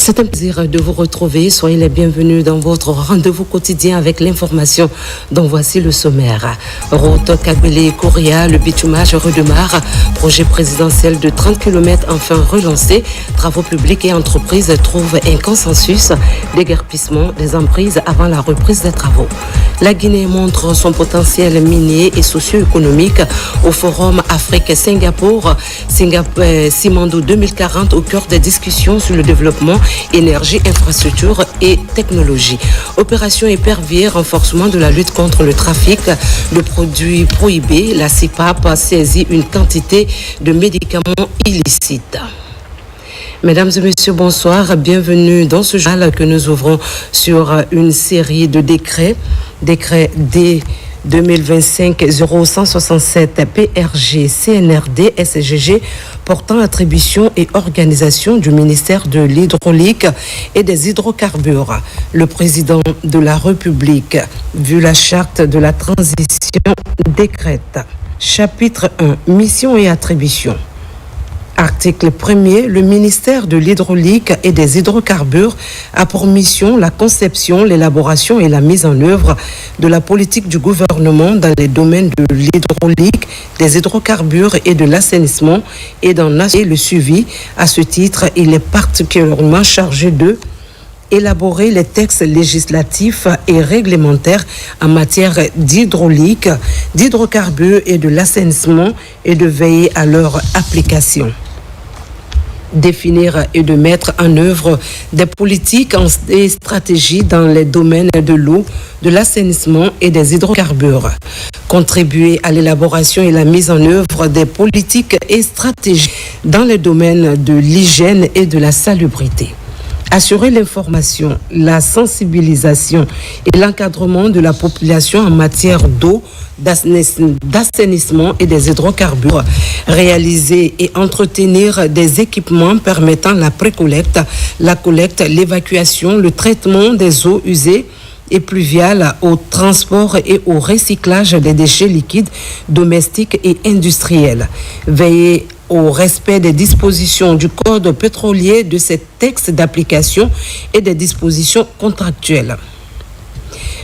C'est un plaisir de vous retrouver. Soyez les bienvenus dans votre rendez-vous quotidien avec l'information dont voici le sommaire. Route Kabylie-Kouria, le bitumage redémarre. Projet présidentiel de 30 km enfin relancé. Travaux publics et entreprises trouvent un consensus. Déguerpissement des emprises avant la reprise des travaux. La Guinée montre son potentiel minier et socio-économique au Forum Afrique-Singapour. Simandou 2040 au cœur des discussions sur le développement, énergie, infrastructure et technologie. Opération épervier, renforcement de la lutte contre le trafic de produits prohibés. La CIPAP a saisi une quantité de médicaments illicites. Mesdames et messieurs, bonsoir. Bienvenue dans ce journal que nous ouvrons sur une série de décrets. Décret D 2025-0167 PRG CNRD SGG portant attribution et organisation du ministère de l'hydraulique et des hydrocarbures. Le président de la République, vu la charte de la transition, décrète. Chapitre 1. Mission et attribution. Article 1er, le ministère de l'hydraulique et des hydrocarbures a pour mission la conception, l'élaboration et la mise en œuvre de la politique du gouvernement dans les domaines de l'hydraulique, des hydrocarbures et de l'assainissement et d'en assurer le suivi. À ce titre, il est particulièrement chargé de élaborer les textes législatifs et réglementaires en matière d'hydraulique, d'hydrocarbures et de l'assainissement et de veiller à leur application. Définir et de mettre en œuvre des politiques et stratégies dans les domaines de l'eau, de l'assainissement et des hydrocarbures. Contribuer à l'élaboration et la mise en œuvre des politiques et stratégies dans les domaines de l'hygiène et de la salubrité. Assurer l'information, la sensibilisation et l'encadrement de la population en matière d'eau, d'assainissement et des hydrocarbures. Réaliser et entretenir des équipements permettant la précollecte, la collecte, l'évacuation, le traitement des eaux usées et pluviales, au transport et au recyclage des déchets liquides, domestiques et industriels. Veiller au respect des dispositions du Code pétrolier, de ces textes d'application et des dispositions contractuelles.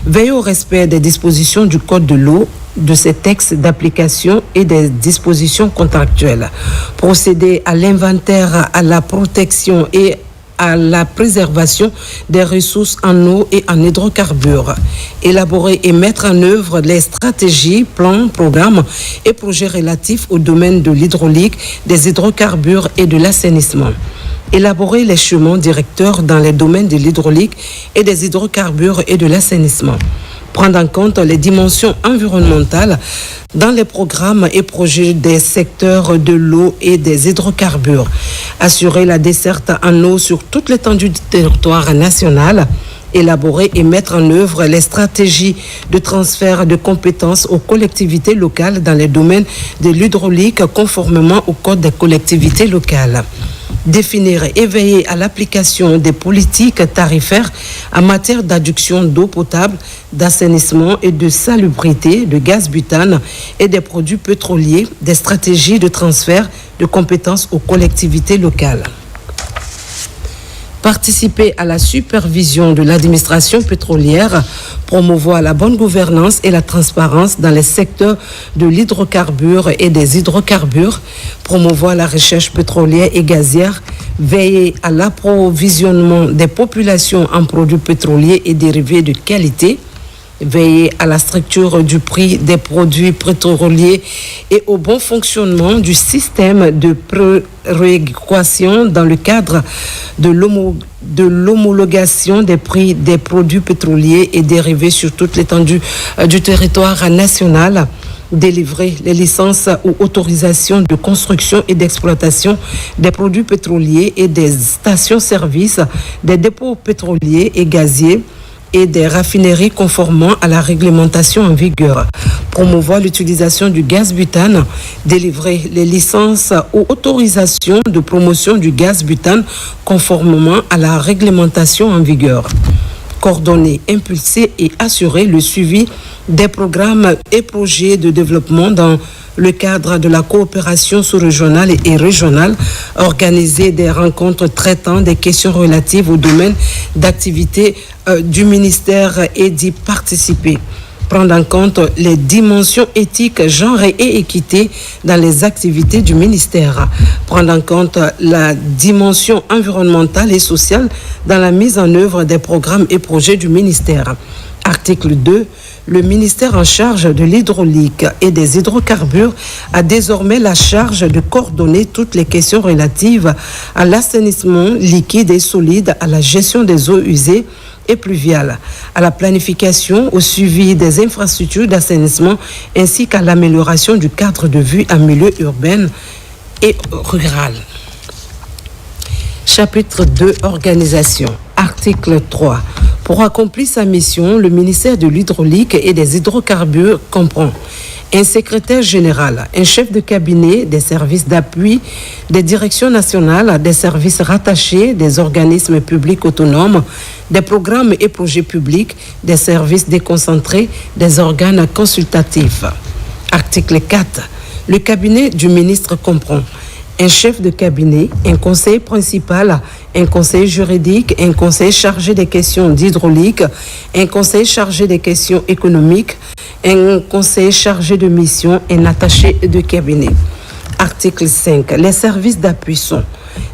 Veiller au respect des dispositions du Code de l'eau, de ces textes d'application et des dispositions contractuelles. Procéder à l'inventaire, à la protection et à la préservation des ressources en eau et en hydrocarbures. Élaborer et mettre en œuvre les stratégies, plans, programmes et projets relatifs au domaine de l'hydraulique, des hydrocarbures et de l'assainissement. Élaborer les chemins directeurs dans les domaines de l'hydraulique et des hydrocarbures et de l'assainissement. Prendre en compte les dimensions environnementales dans les programmes et projets des secteurs de l'eau et des hydrocarbures. Assurer la desserte en eau sur toute l'étendue du territoire national. Élaborer et mettre en œuvre les stratégies de transfert de compétences aux collectivités locales dans les domaines de l'hydraulique conformément au Code des collectivités locales. Définir et veiller à l'application des politiques tarifaires en matière d'adduction d'eau potable, d'assainissement et de salubrité, de gaz butane et des produits pétroliers, des stratégies de transfert de compétences aux collectivités locales. Participer à la supervision de l'administration pétrolière, promouvoir la bonne gouvernance et la transparence dans les secteurs de l'hydrocarbure et des hydrocarbures, promouvoir la recherche pétrolière et gazière, veiller à l'approvisionnement des populations en produits pétroliers et dérivés de qualité, veiller à la structure du prix des produits pétroliers et au bon fonctionnement du système de péréquation dans le cadre de l'homologation des prix des produits pétroliers et dérivés sur toute l'étendue du territoire national. Délivrer les licences ou autorisations de construction et d'exploitation des produits pétroliers et des stations-service, des dépôts pétroliers et gaziers et des raffineries conformément à la réglementation en vigueur. Promouvoir l'utilisation du gaz butane, délivrer les licences ou autorisations de promotion du gaz butane conformément à la réglementation en vigueur. coordonner, impulser et assurer le suivi des programmes et projets de développement dans le cadre de la coopération sous-régionale et régionale, organiser des rencontres traitant des questions relatives au domaine d'activité du ministère et d'y participer. Prendre en compte les dimensions éthiques, genre et équité dans les activités du ministère. Prendre en compte la dimension environnementale et sociale dans la mise en œuvre des programmes et projets du ministère. Article 2. Le ministère en charge de l'hydraulique et des hydrocarbures a désormais la charge de coordonner toutes les questions relatives à l'assainissement liquide et solide, à la gestion des eaux usées et pluviales, à la planification, au suivi des infrastructures d'assainissement ainsi qu'à l'amélioration du cadre de vie en milieu urbain et rural. Chapitre 2. Organisation. Article 3. Pour accomplir sa mission, le ministère de l'Hydraulique et des Hydrocarbures comprend un secrétaire général, un chef de cabinet, des services d'appui, des directions nationales, des services rattachés, des organismes publics autonomes, des programmes et projets publics, des services déconcentrés, des organes consultatifs. Article 4. Le cabinet du ministre comprend un chef de cabinet, un conseiller principal, un conseiller juridique, un conseiller chargé des questions d'hydraulique, un conseiller chargé des questions économiques, un conseiller chargé de mission, un attaché de cabinet. Article 5. Les services d'appui sont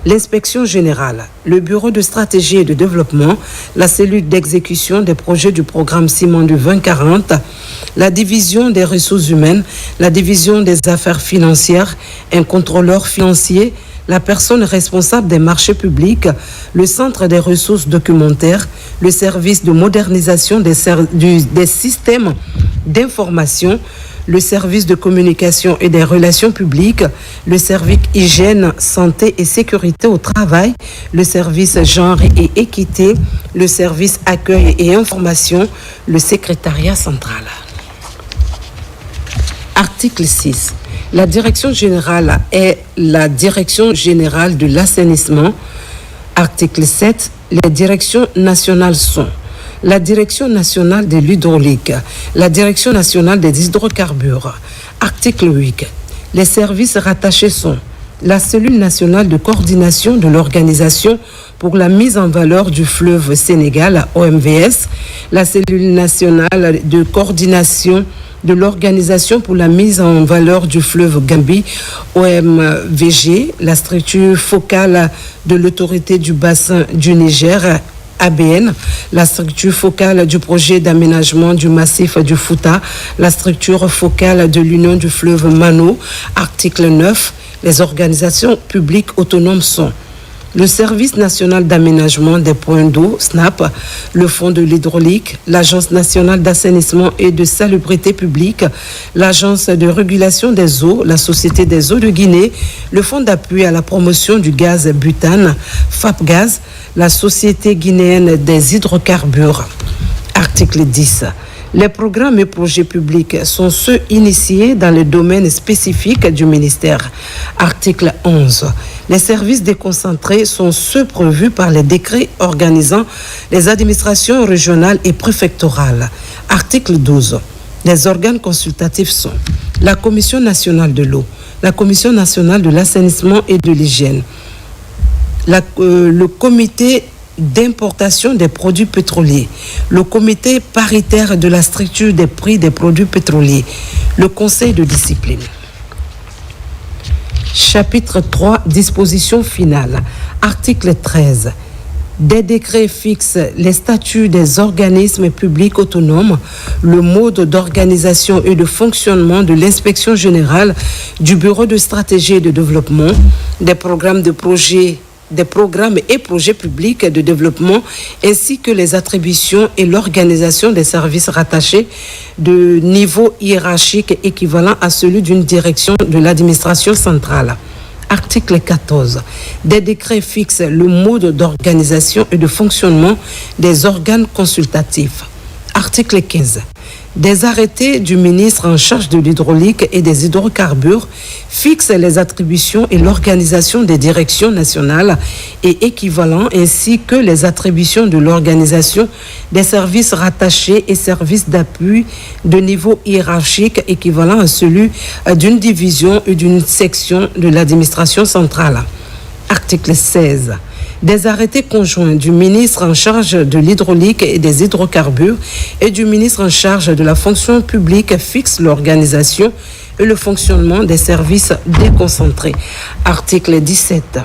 l'inspection générale, le bureau de stratégie et de développement, la cellule d'exécution des projets du programme Ciment du 2040, la division des ressources humaines, la division des affaires financières, un contrôleur financier, la personne responsable des marchés publics, le centre des ressources documentaires, le service de modernisation des systèmes d'information, le service de communication et des relations publiques, le service hygiène, santé et sécurité au travail, le service genre et équité, le service accueil et information, le secrétariat central. Article 6. La direction générale est la direction générale de l'assainissement. Article 7. Les directions nationales sont la Direction nationale de l'hydraulique, la Direction nationale des hydrocarbures. Article 8. Les services rattachés sont la cellule nationale de coordination de l'organisation pour la mise en valeur du fleuve Sénégal, OMVS, la cellule nationale de coordination de l'Organisation pour la mise en valeur du fleuve Gambie, OMVG, la structure focale de l'autorité du bassin du Niger, ABN, la structure focale du projet d'aménagement du massif du Fouta, la structure focale de l'Union du fleuve Mano. Article 9. Les organisations publiques autonomes sont le Service national d'aménagement des points d'eau, SNAP, le Fonds de l'hydraulique, l'Agence nationale d'assainissement et de salubrité publique, l'Agence de régulation des eaux, la Société des eaux de Guinée, le Fonds d'appui à la promotion du gaz butane, FAPGaz, la Société guinéenne des hydrocarbures. Article 10. Les programmes et projets publics sont ceux initiés dans les domaines spécifiques du ministère. Article 11. Les services déconcentrés sont ceux prévus par les décrets organisant les administrations régionales et préfectorales. Article 12. Les organes consultatifs sont la Commission nationale de l'eau, la Commission nationale de l'assainissement et de l'hygiène, le comité d'importation des produits pétroliers, le comité paritaire de la structure des prix des produits pétroliers, le conseil de discipline. Chapitre 3, dispositions finales. Article 13. Des décrets fixent les statuts des organismes publics autonomes, le mode d'organisation et de fonctionnement de l'inspection générale, du bureau de stratégie et de développement, des programmes et projets publics de développement, ainsi que les attributions et l'organisation des services rattachés de niveau hiérarchique équivalent à celui d'une direction de l'administration centrale. Article 14. Des décrets fixent le mode d'organisation et de fonctionnement des organes consultatifs. Article 15. Des arrêtés du ministre en charge de l'hydraulique et des hydrocarbures fixent les attributions et l'organisation des directions nationales et équivalents ainsi que les attributions de l'organisation des services rattachés et services d'appui de niveau hiérarchique équivalent à celui d'une division ou d'une section de l'administration centrale. Article 16. Des arrêtés conjoints du ministre en charge de l'hydraulique et des hydrocarbures et du ministre en charge de la fonction publique fixent l'organisation et le fonctionnement des services déconcentrés. Article 17.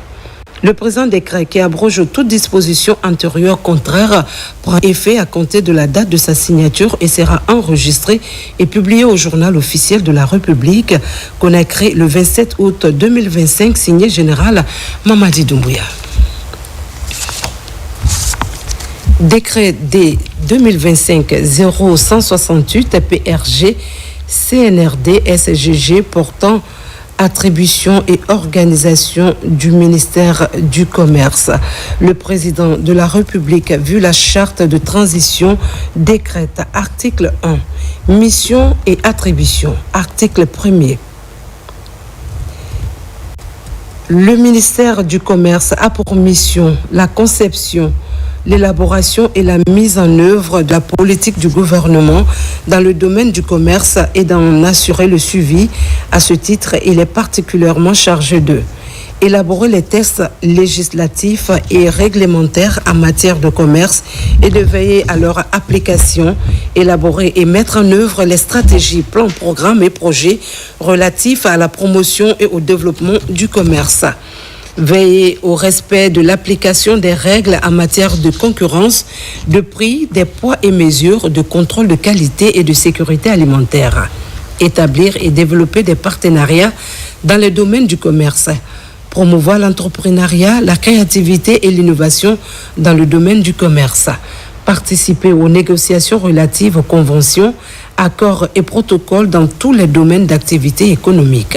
Le présent décret qui abroge toute disposition antérieure contraire prend effet à compter de la date de sa signature et sera enregistré et publié au journal officiel de la République, Conakry, le 27 août 2025, signé général Mamadi Doumbouya. Décret D 2025-0168 PRG CNRD SGG portant attribution et organisation du ministère du Commerce. Le président de la République, vu la charte de transition, décrète article 1, mission et attribution. Article 1er. Le ministère du Commerce a pour mission la conception, l'élaboration et la mise en œuvre de la politique du gouvernement dans le domaine du commerce et d'en assurer le suivi. À ce titre, il est particulièrement chargé de élaborer les textes législatifs et réglementaires en matière de commerce et de veiller à leur application, élaborer et mettre en œuvre les stratégies, plans, programmes et projets relatifs à la promotion et au développement du commerce. Veiller au respect de l'application des règles en matière de concurrence, de prix, des poids et mesures, de contrôle de qualité et de sécurité alimentaire. Établir et développer des partenariats dans le domaine du commerce. Promouvoir l'entrepreneuriat, la créativité et l'innovation dans le domaine du commerce. Participer aux négociations relatives aux conventions, accords et protocoles dans tous les domaines d'activité économique.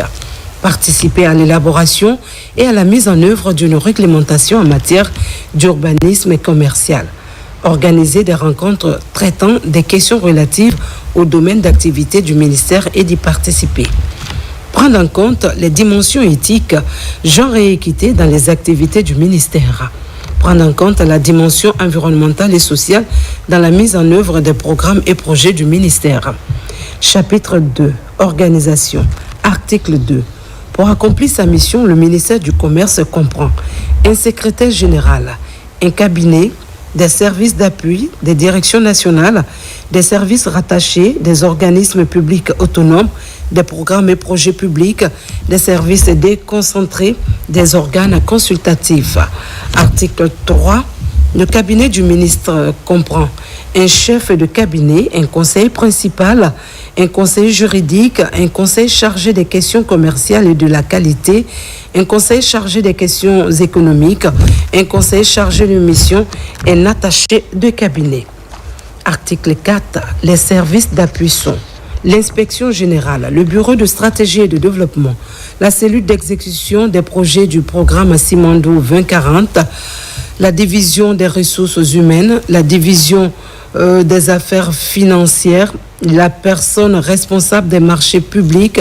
Participer à l'élaboration et à la mise en œuvre d'une réglementation en matière d'urbanisme commercial. Organiser des rencontres traitant des questions relatives au domaine d'activité du ministère et d'y participer. Prendre en compte les dimensions éthiques, genre et équité dans les activités du ministère. Prendre en compte la dimension environnementale et sociale dans la mise en œuvre des programmes et projets du ministère. Chapitre 2. Organisation. Article 2. Pour accomplir sa mission, le ministère du Commerce comprend un secrétaire général, un cabinet, des services d'appui, des directions nationales, des services rattachés, des organismes publics autonomes, des programmes et projets publics, des services déconcentrés, des organes consultatifs. Article 3. Le cabinet du ministre comprend un chef de cabinet, un conseiller principal, un conseiller juridique, un conseiller chargé des questions commerciales et de la qualité, un conseiller chargé des questions économiques, un conseiller chargé de mission et un attaché de cabinet. Article 4. Les services d'appui sont l'inspection générale, le bureau de stratégie et de développement, la cellule d'exécution des projets du programme Simandou 2040, la division des ressources humaines, la division des affaires financières, la personne responsable des marchés publics,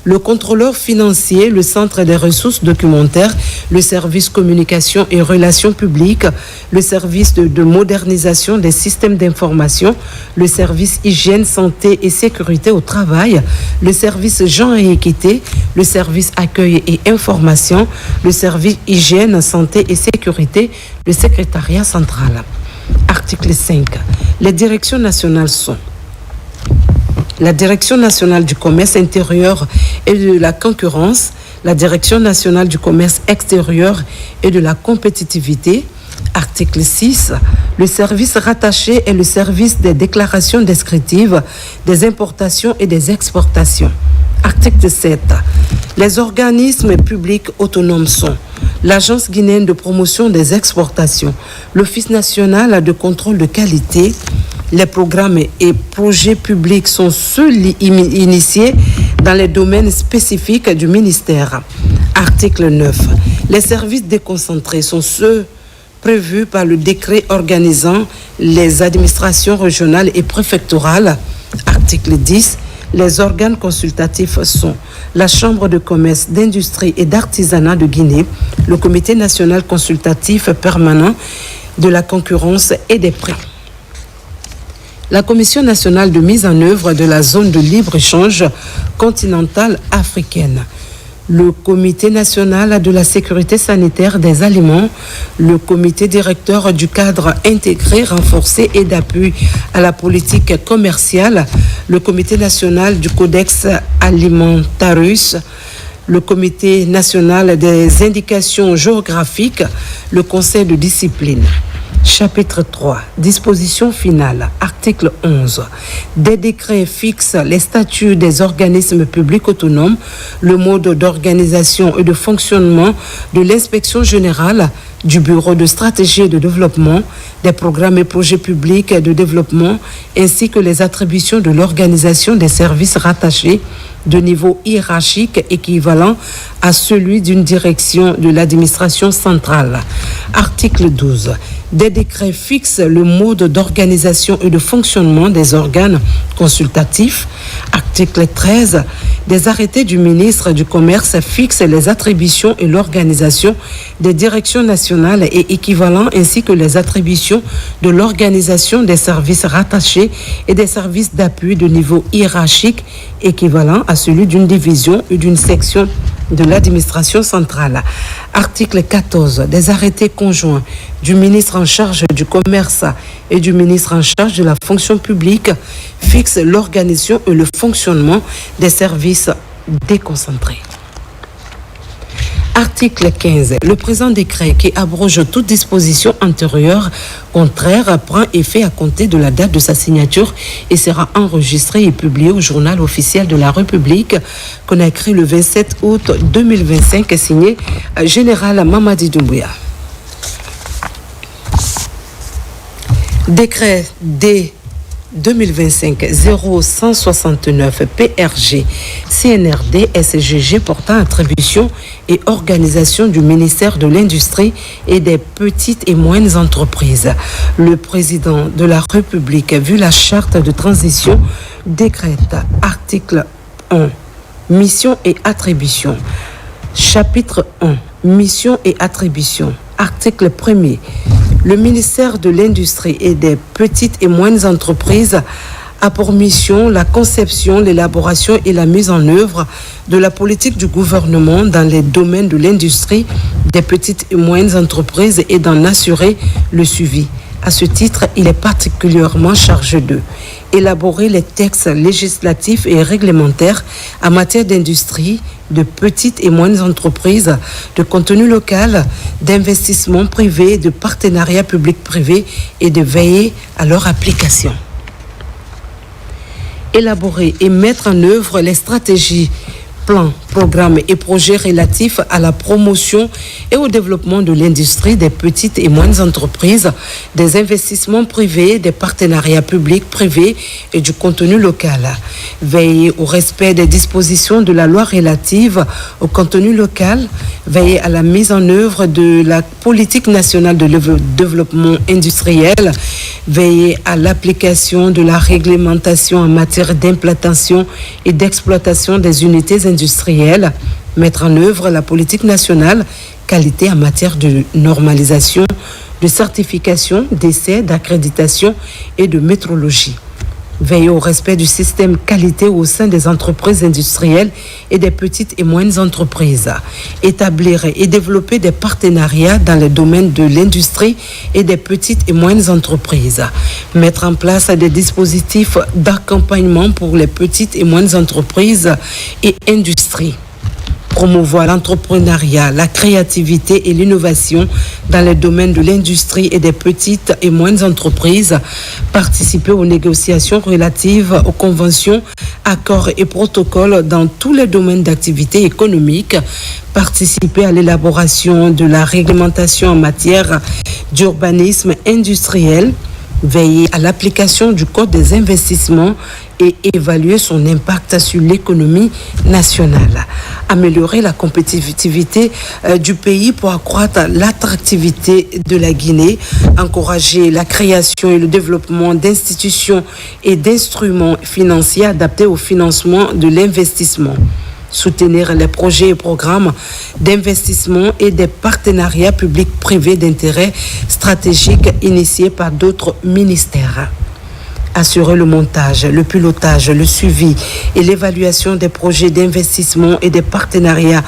le contrôleur financier, le centre des ressources documentaires, le service communication et relations publiques, le service de modernisation des systèmes d'information, le service hygiène, santé et sécurité au travail, le service genre et équité, le service accueil et information, le service hygiène, santé et sécurité, le secrétariat central. Article 5. Les directions nationales sont la Direction nationale du commerce intérieur et de la concurrence, la Direction nationale du commerce extérieur et de la compétitivité. Article 6. Le service rattaché est le service des déclarations descriptives des importations et des exportations. Article 7. Les organismes publics autonomes sont l'Agence guinéenne de promotion des exportations, l'Office national de contrôle de qualité. Les programmes et projets publics sont ceux initiés dans les domaines spécifiques du ministère. Article 9. Les services déconcentrés sont ceux prévus par le décret organisant les administrations régionales et préfectorales. Article Article 10. Les organes consultatifs sont la Chambre de commerce, d'industrie et d'artisanat de Guinée, le Comité national consultatif permanent de la concurrence et des prix, la Commission nationale de mise en œuvre de la zone de libre-échange continentale africaine, le Comité national de la sécurité sanitaire des aliments, le Comité directeur du cadre intégré, renforcé et d'appui à la politique commerciale, le Comité national du Codex Alimentarius, le Comité national des indications géographiques, le Conseil de discipline. Chapitre 3. Disposition finale. Article 11. Des décrets fixent les statuts des organismes publics autonomes, le mode d'organisation et de fonctionnement de l'inspection générale, du Bureau de stratégie et de développement, des programmes et projets publics de développement, ainsi que les attributions de l'organisation des services rattachés de niveau hiérarchique équivalent à celui d'une direction de l'administration centrale. Article 12. Des décrets fixent le mode d'organisation et de fonctionnement des organes consultatifs. Article 13. Des arrêtés du ministre du Commerce fixent les attributions et l'organisation des directions nationales et équivalents ainsi que les attributions de l'organisation des services rattachés et des services d'appui de niveau hiérarchique équivalent à celui d'une division ou d'une section de l'administration centrale. Article 14. Des arrêtés conjoints du ministre en charge du commerce et du ministre en charge de la fonction publique fixent l'organisation et le fonctionnement des services déconcentrés. Article 15. Le présent décret qui abroge toute disposition antérieure contraire prend effet à compter de la date de sa signature et sera enregistré et publié au journal officiel de la République qu'on a écrit le 27 août 2025 signé Général Mamadi Doumbouya. Décret D 2025-0169 PRG CNRD SGG portant attribution et organisation du ministère de l'Industrie et des petites et moyennes entreprises. Le président de la République, vu la charte de transition, décrète article 1, mission et attribution. Chapitre 1, mission et attribution. Article 1er. Le ministère de l'Industrie et des petites et moyennes entreprises a pour mission la conception, l'élaboration et la mise en œuvre de la politique du gouvernement dans les domaines de l'industrie, des petites et moyennes entreprises et d'en assurer le suivi. À ce titre, il est particulièrement chargé de élaborer les textes législatifs et réglementaires en matière d'industrie, de petites et moyennes entreprises, de contenu local, d'investissement privé, de partenariat public-privé et de veiller à leur application. Élaborer et mettre en œuvre les stratégies, plans, programmes et projets relatifs à la promotion et au développement de l'industrie, des petites et moyennes entreprises, des investissements privés, des partenariats publics, privés et du contenu local. Veiller au respect des dispositions de la loi relative au contenu local, veiller à la mise en œuvre de la politique nationale de développement industriel, veiller à l'application de la réglementation en matière d'implantation et d'exploitation des unités industrielles, mettre en œuvre la politique nationale qualité en matière de normalisation, de certification, d'essai, d'accréditation et de métrologie. Veiller au respect du système qualité au sein des entreprises industrielles et des petites et moyennes entreprises. Établir et développer des partenariats dans les domaines de l'industrie et des petites et moyennes entreprises. Mettre en place des dispositifs d'accompagnement pour les petites et moyennes entreprises et industries. Promouvoir l'entrepreneuriat, la créativité et l'innovation dans les domaines de l'industrie et des petites et moyennes entreprises, participer aux négociations relatives aux conventions, accords et protocoles dans tous les domaines d'activité économique, participer à l'élaboration de la réglementation en matière d'urbanisme industriel, veiller à l'application du Code des investissements et évaluer son impact sur l'économie nationale. Améliorer la compétitivité du pays pour accroître l'attractivité de la Guinée, encourager la création et le développement d'institutions et d'instruments financiers adaptés au financement de l'investissement. Soutenir les projets et programmes d'investissement et des partenariats publics-privés d'intérêt stratégique initiés par d'autres ministères. Assurer le montage, le pilotage, le suivi et l'évaluation des projets d'investissement et des partenariats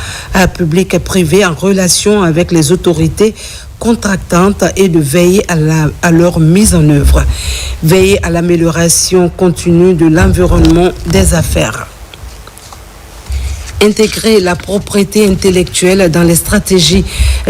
publics et privés en relation avec les autorités contractantes et de veiller à leur mise en œuvre. Veiller à l'amélioration continue de l'environnement des affaires. Intégrer la propriété intellectuelle dans les stratégies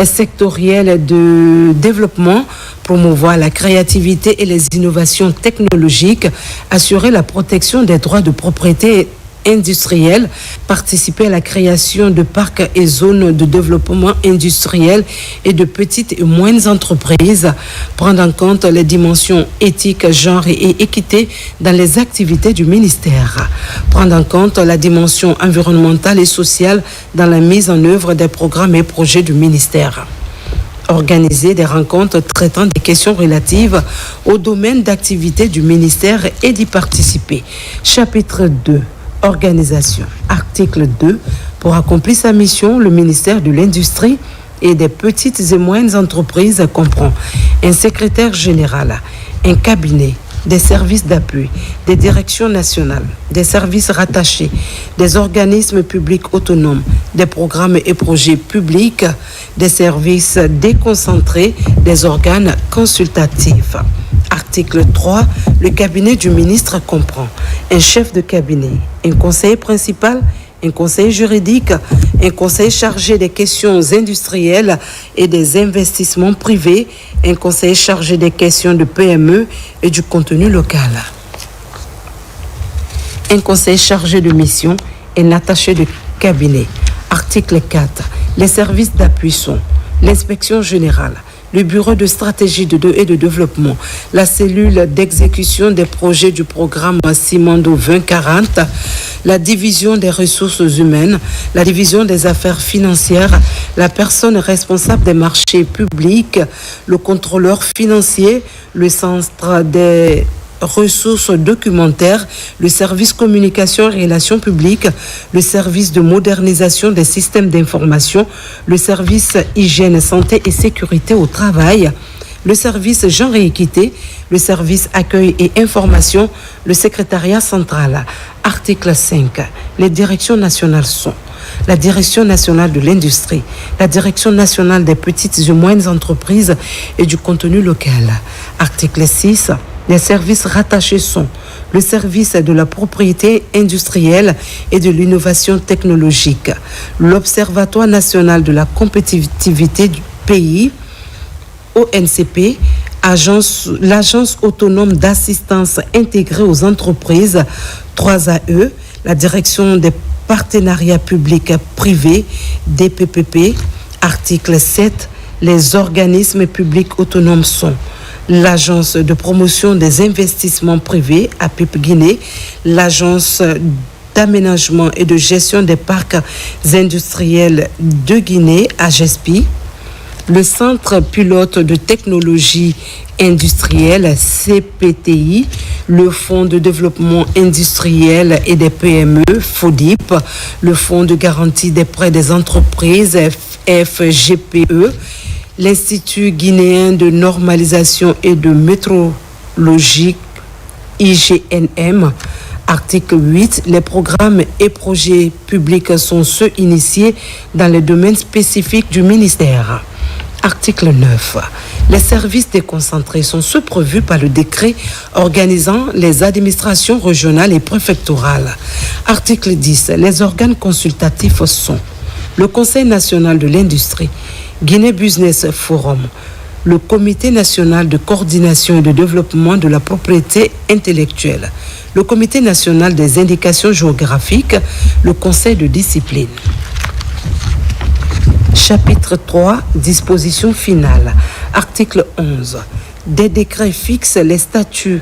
sectorielles de développement, promouvoir la créativité et les innovations technologiques, assurer la protection des droits de propriété industrielle, participer à la création de parcs et zones de développement industriel et de petites et moyennes entreprises, prendre en compte les dimensions éthiques, genre et équité dans les activités du ministère, prendre en compte la dimension environnementale et sociale dans la mise en œuvre des programmes et projets du ministère. Organiser des rencontres traitant des questions relatives au domaine d'activité du ministère et d'y participer. Chapitre 2. Organisation. Article 2. Pour accomplir sa mission, le ministère de l'Industrie et des petites et moyennes entreprises comprend un secrétaire général, un cabinet, des services d'appui, des directions nationales, des services rattachés, des organismes publics autonomes, des programmes et projets publics, des services déconcentrés, des organes consultatifs. Article 3. Le cabinet du ministre comprend un chef de cabinet, un conseiller principal, un conseiller juridique, un conseiller chargé des questions industrielles et des investissements privés, un conseiller chargé des questions de PME et du contenu local. Un conseiller chargé de mission, un attaché de cabinet. Article 4. Les services d'appui sont l'inspection générale, le bureau de stratégie et de développement, la cellule d'exécution des projets du programme Simando 2040, la division des ressources humaines, la division des affaires financières, la personne responsable des marchés publics, le contrôleur financier, le centre des ressources documentaires, le service communication et relations publiques, le service de modernisation des systèmes d'information, le service hygiène, santé et sécurité au travail, le service genre et équité, le service accueil et information, le secrétariat central. Article 5. Les directions nationales sont la Direction nationale de l'industrie, la Direction nationale des petites et moyennes entreprises et du contenu local. Article 6. Les services rattachés sont le service de la propriété industrielle et de l'innovation technologique, l'Observatoire national de la compétitivité du pays, ONCP, l'Agence autonome d'assistance intégrée aux entreprises, 3AE, la Direction des partenariats publics privés, DPPP. Article 7. Les organismes publics autonomes sont l'Agence de promotion des investissements privés, APIP Guinée, l'Agence d'aménagement et de gestion des parcs industriels de Guinée, AGESPI, le Centre pilote de technologie industrielle, CPTI, le Fonds de développement industriel et des PME, FODIP, le Fonds de garantie des prêts des entreprises, FGPE, l'Institut guinéen de normalisation et de métrologie, IGNM. Article 8. Les programmes et projets publics sont ceux initiés dans les domaines spécifiques du ministère. Article 9. Les services déconcentrés sont ceux prévus par le décret organisant les administrations régionales et préfectorales. Article 10. Les organes consultatifs sont le Conseil national de l'industrie, Guinée Business Forum, le Comité national de coordination et de développement de la propriété intellectuelle, le Comité national des indications géographiques, le Conseil de discipline. Chapitre 3, disposition finale. Article 11. Des décrets fixent les statuts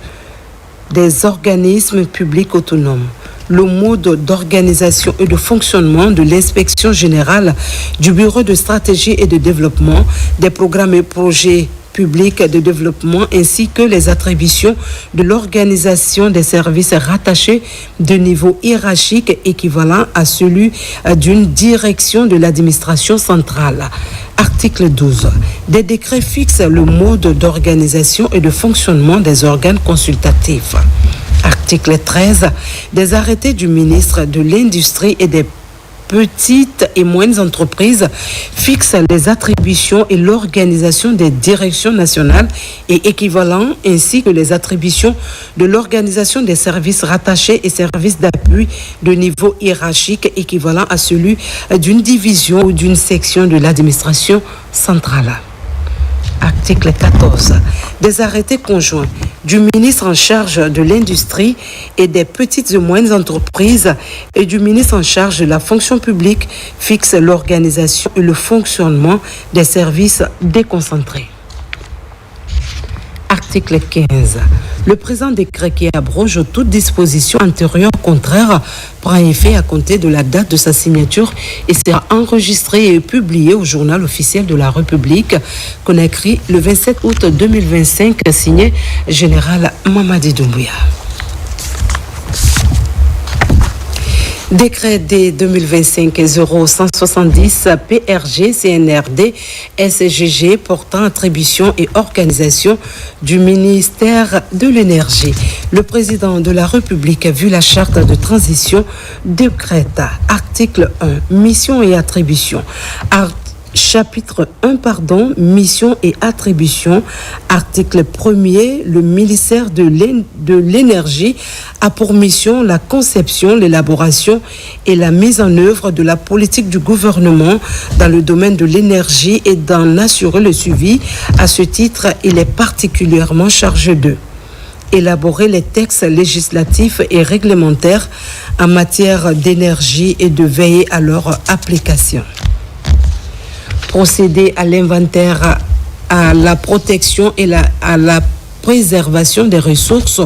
des organismes publics autonomes, le mode d'organisation et de fonctionnement de l'inspection générale du Bureau de stratégie et de développement, des programmes et projets publics de développement ainsi que les attributions de l'organisation des services rattachés de niveau hiérarchique équivalent à celui d'une direction de l'administration centrale. Article 12. Des décrets fixent le mode d'organisation et de fonctionnement des organes consultatifs. Article 13. Des arrêtés du ministre de l'Industrie et des petites et moyennes entreprises fixent les attributions et l'organisation des directions nationales et équivalents ainsi que les attributions de l'organisation des services rattachés et services d'appui de niveau hiérarchique équivalent à celui d'une division ou d'une section de l'administration centrale. Article 14. Des arrêtés conjoints du ministre en charge de l'industrie et des petites et moyennes entreprises et du ministre en charge de la fonction publique fixent l'organisation et le fonctionnement des services déconcentrés. Article 15. Le présent décret qui abroge toute disposition antérieure contraire prend effet à compter de la date de sa signature et sera enregistré et publié au journal officiel de la République, Conakry, le 27 août 2025, signé Général Mamadi Doumbouya. Décret D 2025-0170 PRG CNRD SGG portant attribution et organisation du ministère de l'Énergie. Le président de la République a vu la charte de transition décrète. Article 1. Mission et attribution. Chapitre 1, mission et attribution. Article 1er, le ministère de l'Énergie a pour mission la conception, l'élaboration et la mise en œuvre de la politique du gouvernement dans le domaine de l'énergie et d'en assurer le suivi. À ce titre, il est particulièrement chargé de élaborer les textes législatifs et réglementaires en matière d'énergie et de veiller à leur application. Procéder à l'inventaire, à la protection et à la préservation des ressources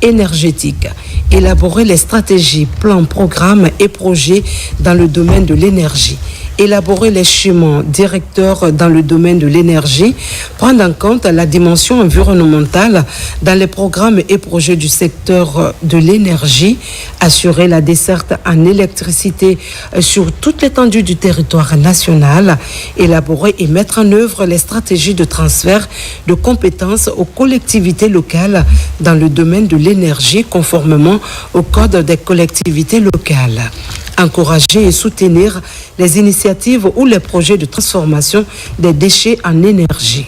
énergétiques. Élaborer les stratégies, plans, programmes et projets dans le domaine de l'énergie. Élaborer les schémas directeurs dans le domaine de l'énergie, prendre en compte la dimension environnementale dans les programmes et projets du secteur de l'énergie, assurer la desserte en électricité sur toute l'étendue du territoire national, élaborer et mettre en œuvre les stratégies de transfert de compétences aux collectivités locales dans le domaine de l'énergie conformément au Code des collectivités locales. Encourager et soutenir les initiatives ou les projets de transformation des déchets en énergie.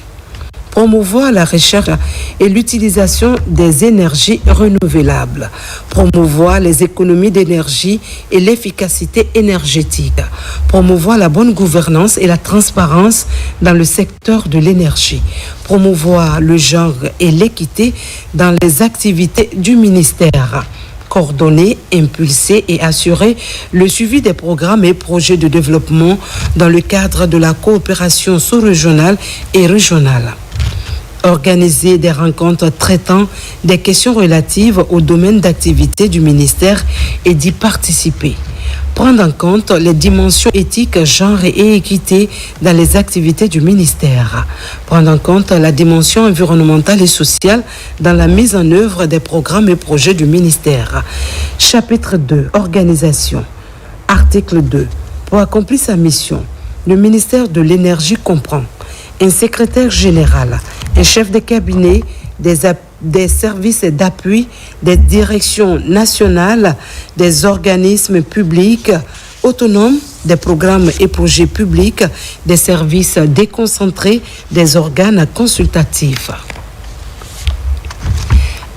Promouvoir la recherche et l'utilisation des énergies renouvelables. Promouvoir les économies d'énergie et l'efficacité énergétique. Promouvoir la bonne gouvernance et la transparence dans le secteur de l'énergie. Promouvoir le genre et l'équité dans les activités du ministère. Coordonner, impulser et assurer le suivi des programmes et projets de développement dans le cadre de la coopération sous-régionale et régionale. Organiser des rencontres traitant des questions relatives au domaine d'activité du ministère et d'y participer. Prendre en compte les dimensions éthiques, genre et équité dans les activités du ministère. Prendre en compte la dimension environnementale et sociale dans la mise en œuvre des programmes et projets du ministère. Chapitre 2. Organisation. Article 2. Pour accomplir sa mission, le ministère de l'Énergie comprend un secrétaire général, un chef de cabinet, des services d'appui, des directions nationales, des organismes publics autonomes, des programmes et projets publics, des services déconcentrés, des organes consultatifs.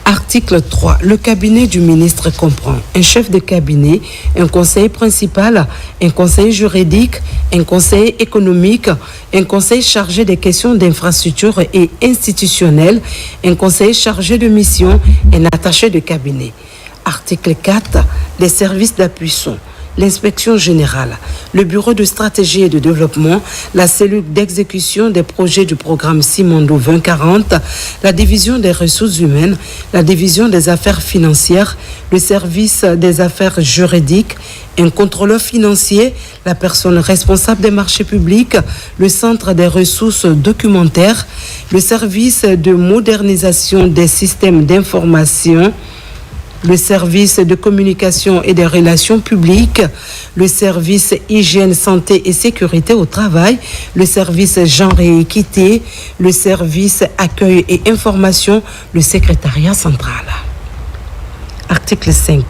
Article 3. Le cabinet du ministre comprend un chef de cabinet, un conseiller principal, un conseiller juridique, un conseiller économique, un conseiller chargé des questions d'infrastructure et institutionnelles, un conseiller chargé de mission, un attaché de cabinet. Article 4. Les services d'appui sont l'inspection générale, le bureau de stratégie et de développement, la cellule d'exécution des projets du programme Simondo 2040, la division des ressources humaines, la division des affaires financières, le service des affaires juridiques, un contrôleur financier, la personne responsable des marchés publics, le centre des ressources documentaires, le service de modernisation des systèmes d'information, le service de communication et des relations publiques, le service hygiène, santé et sécurité au travail, le service genre et équité, le service accueil et information, le secrétariat central. Article 5.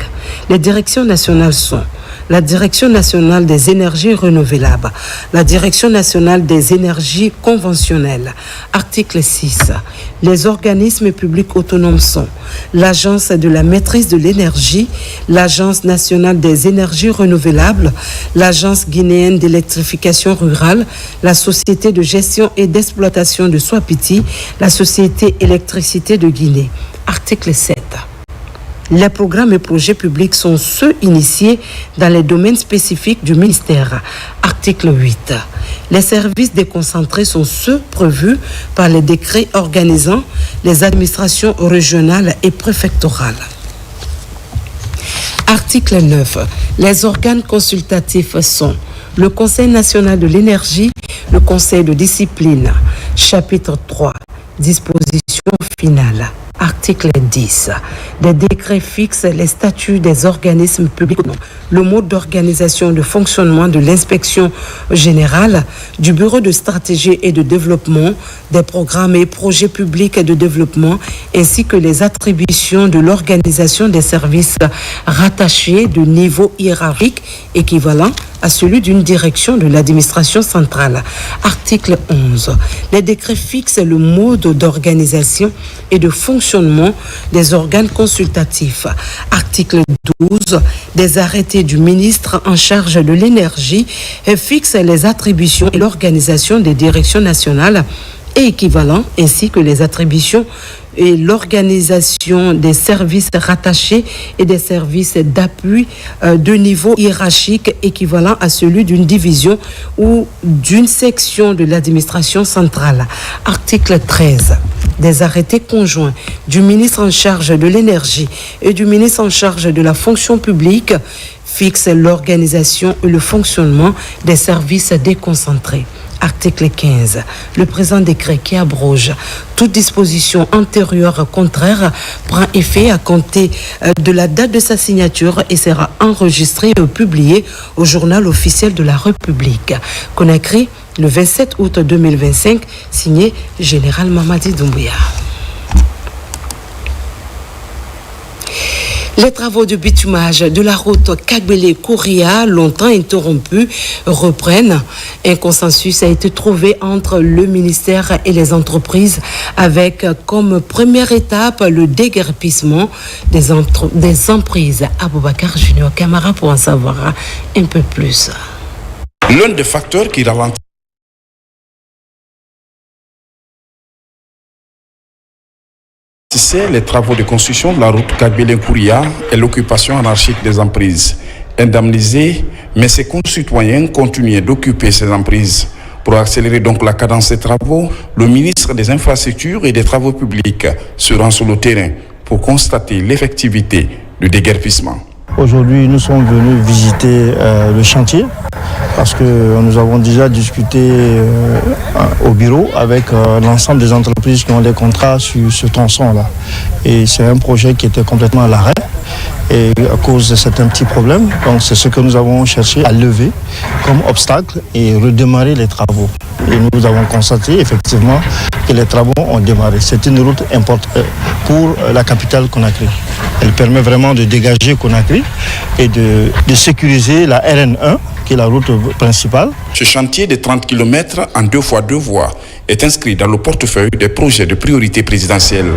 Les directions nationales sont la Direction nationale des énergies renouvelables, la Direction nationale des énergies conventionnelles. Article 6. Les organismes publics autonomes sont l'Agence de la maîtrise de l'énergie, l'Agence nationale des énergies renouvelables, l'Agence guinéenne d'électrification rurale, la Société de gestion et d'exploitation de Swapiti, la Société électricité de Guinée. Article 7. Les programmes et projets publics sont ceux initiés dans les domaines spécifiques du ministère. Article 8. Les services déconcentrés sont ceux prévus par les décrets organisant les administrations régionales et préfectorales. Article 9. Les organes consultatifs sont le Conseil national de l'énergie, le Conseil de discipline. Chapitre 3. Disposition finale. Article 10. Des décrets fixent les statuts des organismes publics, le mode d'organisation de fonctionnement de l'inspection générale, du bureau de stratégie et de développement, des programmes et projets publics de développement, ainsi que les attributions de l'organisation des services rattachés de niveau hiérarchique équivalent à celui d'une direction de l'administration centrale. Article 11. Les décrets fixent le mode d'organisation et de fonctionnement des organes consultatifs. Article 12. Des arrêtés du ministre en charge de l'énergie fixent les attributions et l'organisation des directions nationales et équivalents, ainsi que les attributions et l'organisation des services rattachés et des services d'appui de niveau hiérarchique équivalent à celui d'une division ou d'une section de l'administration centrale. Article 13. Des arrêtés conjoints du ministre en charge de l'énergie et du ministre en charge de la fonction publique fixent l'organisation et le fonctionnement des services déconcentrés. Article 15. Le présent décret qui abroge toute disposition antérieure contraire prend effet à compter de la date de sa signature et sera enregistré et publié au journal officiel de la République. Conakry, le 27 août 2025, signé Général Mamadi Doumbouya. Les travaux de bitumage de la route Kagbele-Kouria, longtemps interrompus, reprennent. Un consensus a été trouvé entre le ministère et les entreprises avec comme première étape le déguerpissement des emprises. Aboubakar Junior Camara pour en savoir un peu plus. L'un des facteurs qui ralentit les travaux de construction de la route Kagbele-Kouria et l'occupation anarchique des emprises. Indemnisés, mais ses concitoyens continuaient d'occuper ces emprises. Pour accélérer donc la cadence des travaux, le ministre des Infrastructures et des Travaux publics se rend sur le terrain pour constater l'effectivité du déguerpissement. Aujourd'hui, nous sommes venus visiter le chantier parce que nous avons déjà discuté au bureau avec l'ensemble des entreprises qui ont des contrats sur ce tronçon-là. Et c'est un projet qui était complètement à l'arrêt et à cause de certains petits problèmes. Donc c'est ce que nous avons cherché à lever comme obstacle et redémarrer les travaux. Et nous avons constaté effectivement que les travaux ont démarré. C'est une route importante pour la capitale Conakry. Elle permet vraiment de dégager Conakry et de sécuriser la RN1, qui est la route principale. Ce chantier de 30 km en 2x2 voies est inscrit dans le portefeuille des projets de priorité présidentielle.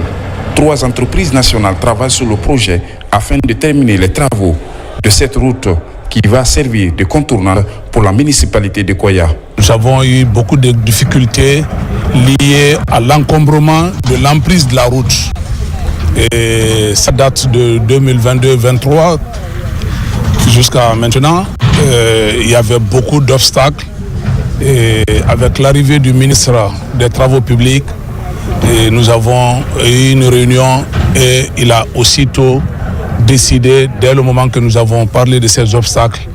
3 entreprises nationales travaillent sur le projet afin de terminer les travaux de cette route qui va servir de contournant pour la municipalité de Koya. Nous avons eu beaucoup de difficultés liées à l'encombrement de l'emprise de la route. Et ça date de 2022-2023 jusqu'à maintenant. il y avait beaucoup d'obstacles. Et avec l'arrivée du ministre des Travaux publics, nous avons eu une réunion et il a aussitôt décidé, dès le moment que nous avons parlé de ces obstacles,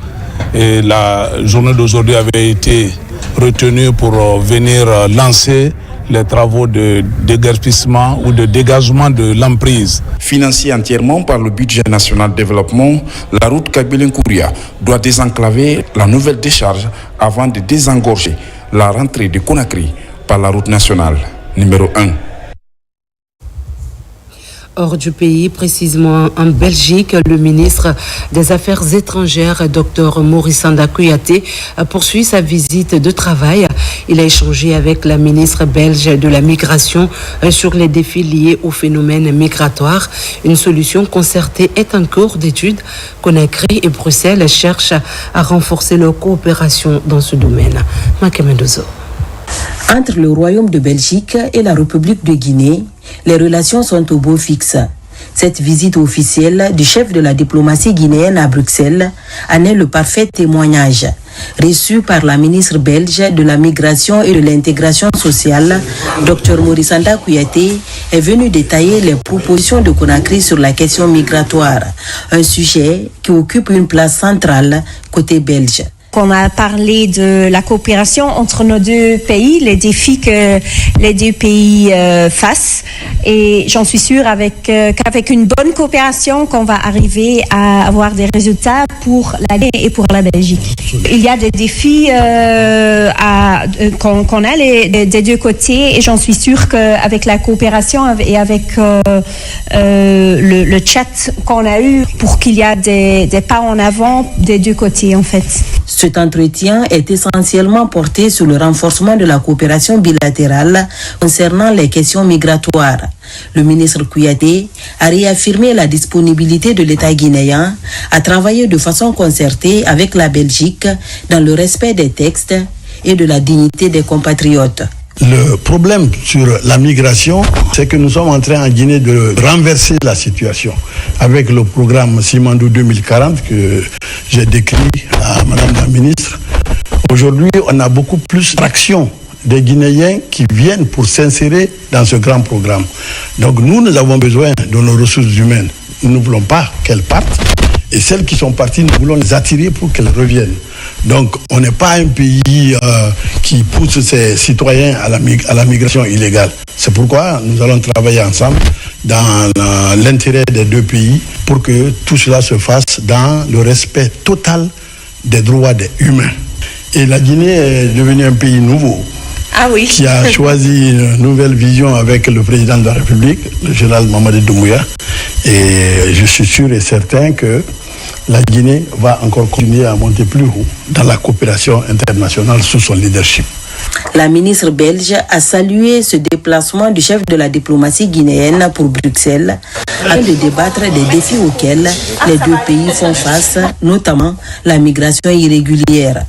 et la journée d'aujourd'hui avait été retenue pour venir lancer les travaux de déguerpissement ou de dégagement de l'emprise. Financée entièrement par le budget national de développement, la route Kabylie-Nkouria doit désenclaver la nouvelle décharge avant de désengorger la rentrée de Conakry par la route nationale numéro 1. Hors du pays, précisément en Belgique, le ministre des Affaires étrangères, Dr Maurice Anda Kouyaté, poursuit sa visite de travail. Il a échangé avec la ministre belge de la Migration sur les défis liés au phénomène migratoire. Une solution concertée est en cours d'étude. Conakry et Bruxelles cherchent à renforcer leur coopération dans ce domaine. Makemendozo. Entre le Royaume de Belgique et la République de Guinée, les relations sont au beau fixe. Cette visite officielle du chef de la diplomatie guinéenne à Bruxelles en est le parfait témoignage. Reçu par la ministre belge de la Migration et de l'Intégration sociale, Dr Maurice Anda Kouyaté est venu détailler les propositions de Conakry sur la question migratoire, un sujet qui occupe une place centrale côté belge. On a parlé de la coopération entre nos deux pays, les défis que les deux pays fassent. Et j'en suis sûre qu'avec une bonne coopération, qu'on va arriver à avoir des résultats pour la Guinée et pour la Belgique. Il y a des défis qu'on a des deux côtés et j'en suis sûre qu'avec la coopération et avec le chat qu'on a eu pour qu'il y a des pas en avant des deux côtés en fait. Cet entretien est essentiellement porté sur le renforcement de la coopération bilatérale concernant les questions migratoires. Le ministre Kouyaté a réaffirmé la disponibilité de l'État guinéen à travailler de façon concertée avec la Belgique dans le respect des textes et de la dignité des compatriotes. Le problème sur la migration, c'est que nous sommes en train en Guinée de renverser la situation avec le programme Simandou 2040 que j'ai décrit à Madame la ministre. Aujourd'hui, on a beaucoup plus d'action des Guinéens qui viennent pour s'insérer dans ce grand programme. Donc nous avons besoin de nos ressources humaines. Nous ne voulons pas qu'elles partent. Et celles qui sont parties, nous voulons les attirer pour qu'elles reviennent. Donc, on n'est pas un pays qui pousse ses citoyens à la migration illégale. C'est pourquoi nous allons travailler ensemble dans l'intérêt des deux pays pour que tout cela se fasse dans le respect total des droits des humains. Et la Guinée est devenue un pays nouveau. Ah oui. Qui a choisi une nouvelle vision avec le président de la République, le général Mamadi Doumbouya. Et je suis sûr et certain que la Guinée va encore continuer à monter plus haut dans la coopération internationale sous son leadership. La ministre belge a salué ce déplacement du chef de la diplomatie guinéenne pour Bruxelles afin de débattre des défis auxquels les deux pays font face, notamment la migration irrégulière.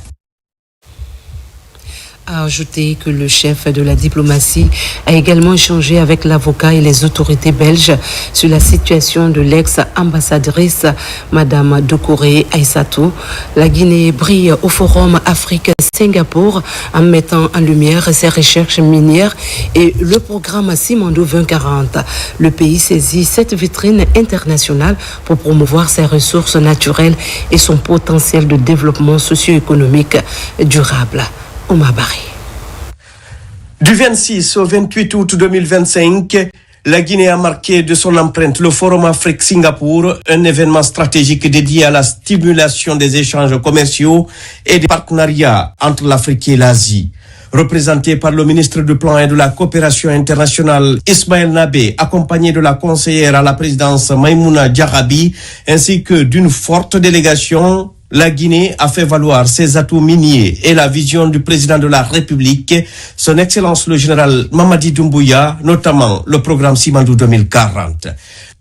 A ajouté que le chef de la diplomatie a également échangé avec l'avocat et les autorités belges sur la situation de l'ex-ambassadrice Madame Doucouré Aïssatou. La Guinée brille au Forum Afrique-Singapour en mettant en lumière ses recherches minières et le programme Simandou 2040. Le pays saisit cette vitrine internationale pour promouvoir ses ressources naturelles et son potentiel de développement socio-économique durable. Omar Barry. Du 26 au 28 août 2025, la Guinée a marqué de son empreinte le Forum Afrique-Singapour, un événement stratégique dédié à la stimulation des échanges commerciaux et des partenariats entre l'Afrique et l'Asie. Représenté par le ministre du Plan et de la Coopération internationale Ismaël Nabé, accompagné de la conseillère à la présidence Maïmouna Diarabi, ainsi que d'une forte délégation, la Guinée a fait valoir ses atouts miniers et la vision du président de la République, son Excellence le général Mamadi Doumbouya, notamment le programme Simandou 2040.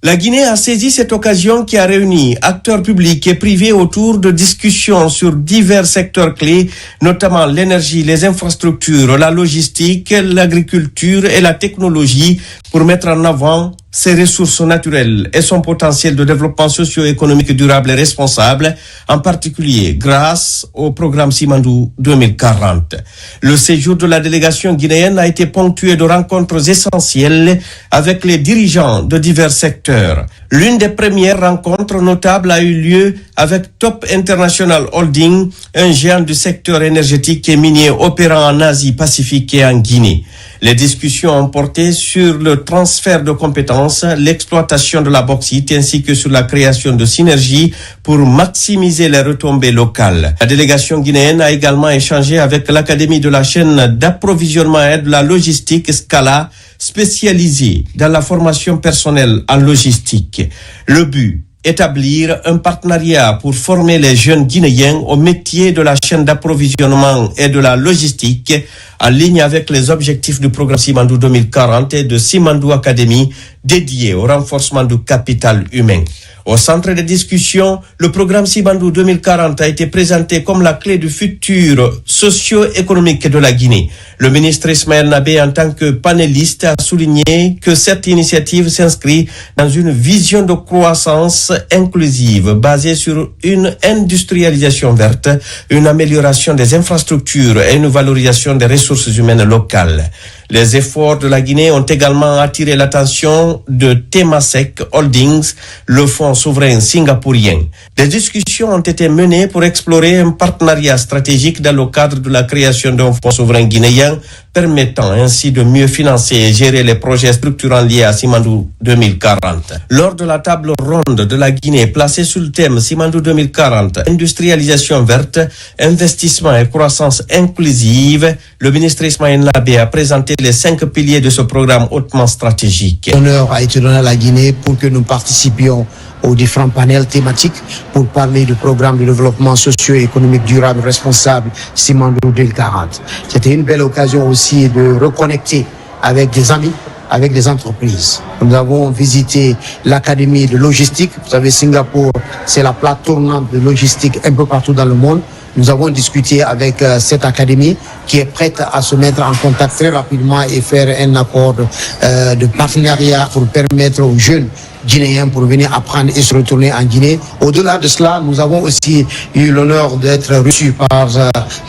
La Guinée a saisi cette occasion qui a réuni acteurs publics et privés autour de discussions sur divers secteurs clés, notamment l'énergie, les infrastructures, la logistique, l'agriculture et la technologie, pour mettre en avant ses ressources naturelles et son potentiel de développement socio-économique durable et responsable, en particulier grâce au programme Simandou 2040. Le séjour de la délégation guinéenne a été ponctué de rencontres essentielles avec les dirigeants de divers secteurs. L'une des premières rencontres notables a eu lieu avec Top International Holding, un géant du secteur énergétique et minier opérant en Asie-Pacifique et en Guinée. Les discussions ont porté sur le transfert de compétences, l'exploitation de la bauxite ainsi que sur la création de synergies pour maximiser les retombées locales. La délégation guinéenne a également échangé avec l'Académie de la chaîne d'approvisionnement et de la logistique Scala, spécialisée dans la formation personnelle en logistique. Le but: établir un partenariat pour former les jeunes Guinéens au métier de la chaîne d'approvisionnement et de la logistique, en ligne avec les objectifs du programme Simandou 2040 et de Simandou Academy, dédié au renforcement du capital humain. Au centre des discussions, le programme Simandou 2040 a été présenté comme la clé du futur socio-économique de la Guinée. Le ministre Ismaël Nabé, en tant que panéliste, a souligné que cette initiative s'inscrit dans une vision de croissance inclusive basée sur une industrialisation verte, une amélioration des infrastructures et une valorisation des ressources humaines locales. Les efforts de la Guinée ont également attiré l'attention de Temasek Holdings, le fonds souverain singapourien. Des discussions ont été menées pour explorer un partenariat stratégique dans le cadre de la création d'un fonds souverain guinéen, permettant ainsi de mieux financer et gérer les projets structurants liés à Simandou 2040. Lors de la table ronde de la Guinée placée sous le thème Simandou 2040, industrialisation verte, investissement et croissance inclusive, le ministre Ismaël Nabé a présenté les 5 piliers de ce programme hautement stratégique. L'honneur a été donné à la Guinée pour que nous participions aux différents panels thématiques pour parler du programme de développement socio-économique durable responsable Simandou 2040. C'était une belle occasion aussi de reconnecter avec des amis, avec des entreprises. Nous avons visité l'académie de logistique. Vous savez, Singapour, c'est la plaque tournante de logistique un peu partout dans le monde. Nous avons discuté avec cette académie qui est prête à se mettre en contact très rapidement et faire un accord de partenariat pour permettre aux jeunes Guinéens pour venir apprendre et se retourner en Guinée. Au-delà de cela, nous avons aussi eu l'honneur d'être reçus par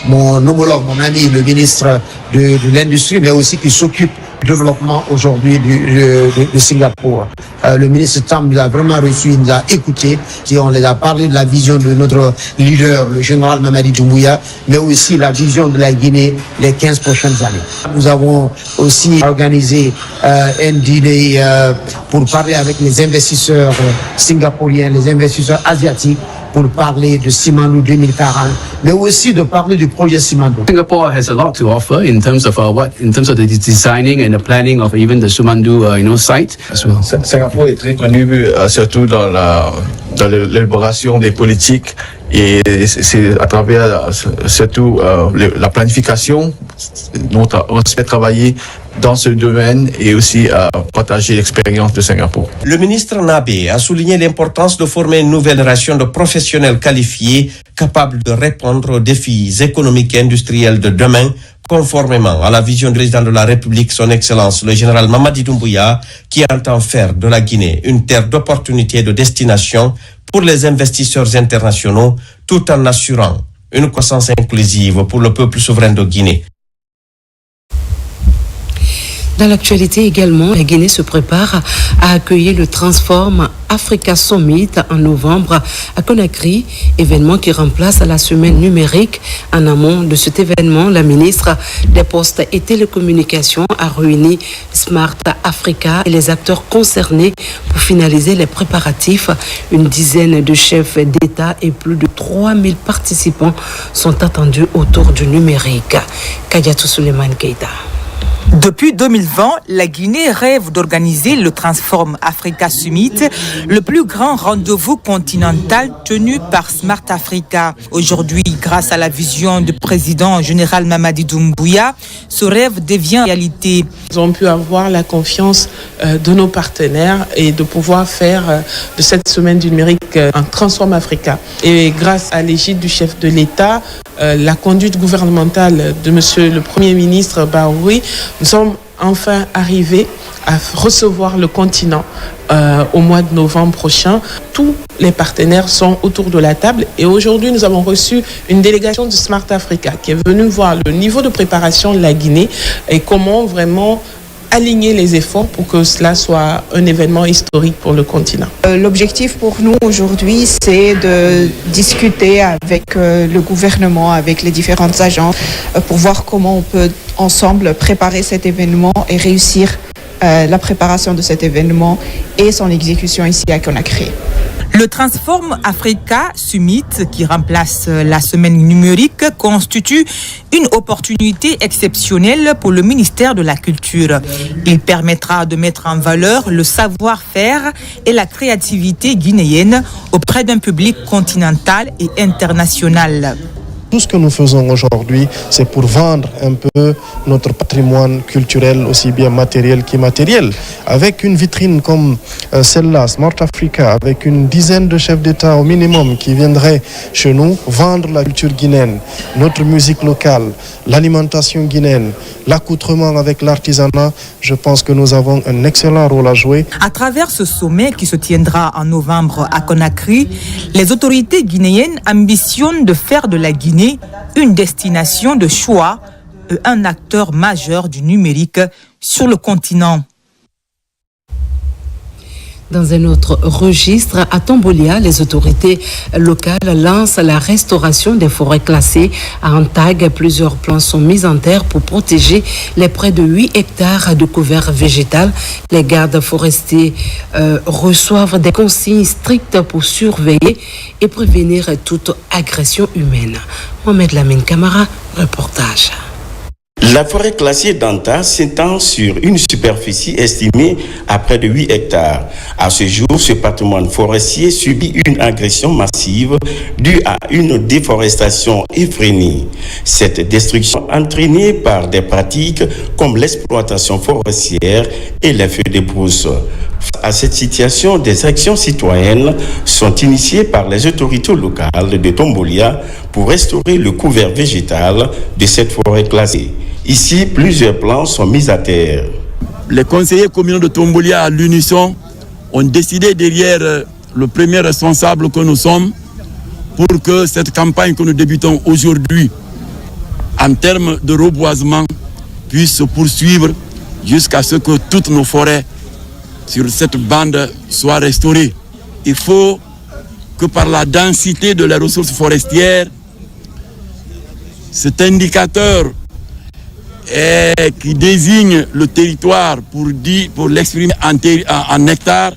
mon homologue, mon ami, le ministre de l'Industrie, mais aussi qui s'occupe du développement aujourd'hui de Singapour. Le ministre Tam nous a vraiment reçu, il nous a écoutés, et on les a parlé de la vision de notre leader, le général Mamadi Doumbouya, mais aussi la vision de la Guinée les 15 prochaines années. Nous avons aussi organisé un dîner pour parler avec les investisseurs singapouriens, les investisseurs asiatiques, pour parler de Simandou 2040, mais aussi de parler du projet Simandou. Singapore has a lot to offer in terms of the designing and the planning of even the Simandou site as well. Singapour est très connu surtout dans l'élaboration des politiques et c'est à travers surtout la planification dont on se fait travailler dans ce domaine et aussi à partager l'expérience de Singapour. Le ministre Nabé a souligné l'importance de former une nouvelle génération de professionnels qualifiés capables de répondre aux défis économiques et industriels de demain, conformément à la vision du président de la République, son Excellence, le général Mamadi Doumbouya, qui entend faire de la Guinée une terre d'opportunités et de destination pour les investisseurs internationaux, tout en assurant une croissance inclusive pour le peuple souverain de Guinée. Dans l'actualité également, la Guinée se prépare à accueillir le Transform Africa Summit en novembre à Conakry, événement qui remplace la semaine numérique. En amont de cet événement, la ministre des Postes et Télécommunications a réuni Smart Africa et les acteurs concernés pour finaliser les préparatifs. Une dizaine de chefs d'État et plus de 3000 participants sont attendus autour du numérique. Kadiatou Suleiman Keita. Depuis 2020, la Guinée rêve d'organiser le Transform Africa Summit, le plus grand rendez-vous continental tenu par Smart Africa. Aujourd'hui, grâce à la vision du président général Mamadi Doumbouya, ce rêve devient réalité. Nous avons pu avoir la confiance de nos partenaires et de pouvoir faire de cette semaine du numérique un Transform Africa. Et grâce à l'égide du chef de l'État, la conduite gouvernementale de Monsieur le Premier ministre Baroui, nous sommes enfin arrivés à recevoir le continent au mois de novembre prochain. Tous les partenaires sont autour de la table et aujourd'hui nous avons reçu une délégation du Smart Africa qui est venue voir le niveau de préparation de la Guinée et comment vraiment aligner les efforts pour que cela soit un événement historique pour le continent. L'objectif pour nous aujourd'hui, c'est de discuter avec le gouvernement, avec les différentes agences, pour voir comment on peut ensemble préparer cet événement et réussir la préparation de cet événement et son exécution ici à Conakry. Le Transform Africa Summit, qui remplace la semaine numérique, constitue une opportunité exceptionnelle pour le ministère de la Culture. Il permettra de mettre en valeur le savoir-faire et la créativité guinéenne auprès d'un public continental et international. Tout ce que nous faisons aujourd'hui, c'est pour vendre un peu notre patrimoine culturel, aussi bien matériel qu'immatériel. Avec une vitrine comme celle-là, Smart Africa, avec une dizaine de chefs d'État au minimum qui viendraient chez nous vendre la culture guinéenne, notre musique locale, l'alimentation guinéenne, l'accoutrement avec l'artisanat, je pense que nous avons un excellent rôle à jouer. À travers ce sommet qui se tiendra en novembre à Conakry, les autorités guinéennes ambitionnent de faire de la Guinée une destination de choix et un acteur majeur du numérique sur le continent. Dans un autre registre, à Tombolia, les autorités locales lancent la restauration des forêts classées. À Antag, plusieurs plans sont mis en terre pour protéger les près de 8 hectares de couvert végétal. Les gardes forestiers reçoivent des consignes strictes pour surveiller et prévenir toute agression humaine. Mohamed Lamine Camara, reportage. La forêt classée d'Anta s'étend sur une superficie estimée à près de 8 hectares. À ce jour, ce patrimoine forestier subit une agression massive due à une déforestation effrénée. Cette destruction entraînée par des pratiques comme l'exploitation forestière et les feux de brousse. À cette situation, des actions citoyennes sont initiées par les autorités locales de Tombolia pour restaurer le couvert végétal de cette forêt classée. Ici, plusieurs plans sont mis à terre. Les conseillers communaux de Tombolia à l'unisson ont décidé derrière le premier responsable que nous sommes pour que cette campagne que nous débutons aujourd'hui en termes de reboisement puisse se poursuivre jusqu'à ce que toutes nos forêts sur cette bande soient restaurées. Il faut que par la densité de les ressources forestières, cet indicateur qui désigne le territoire pour l'exprimer en hectares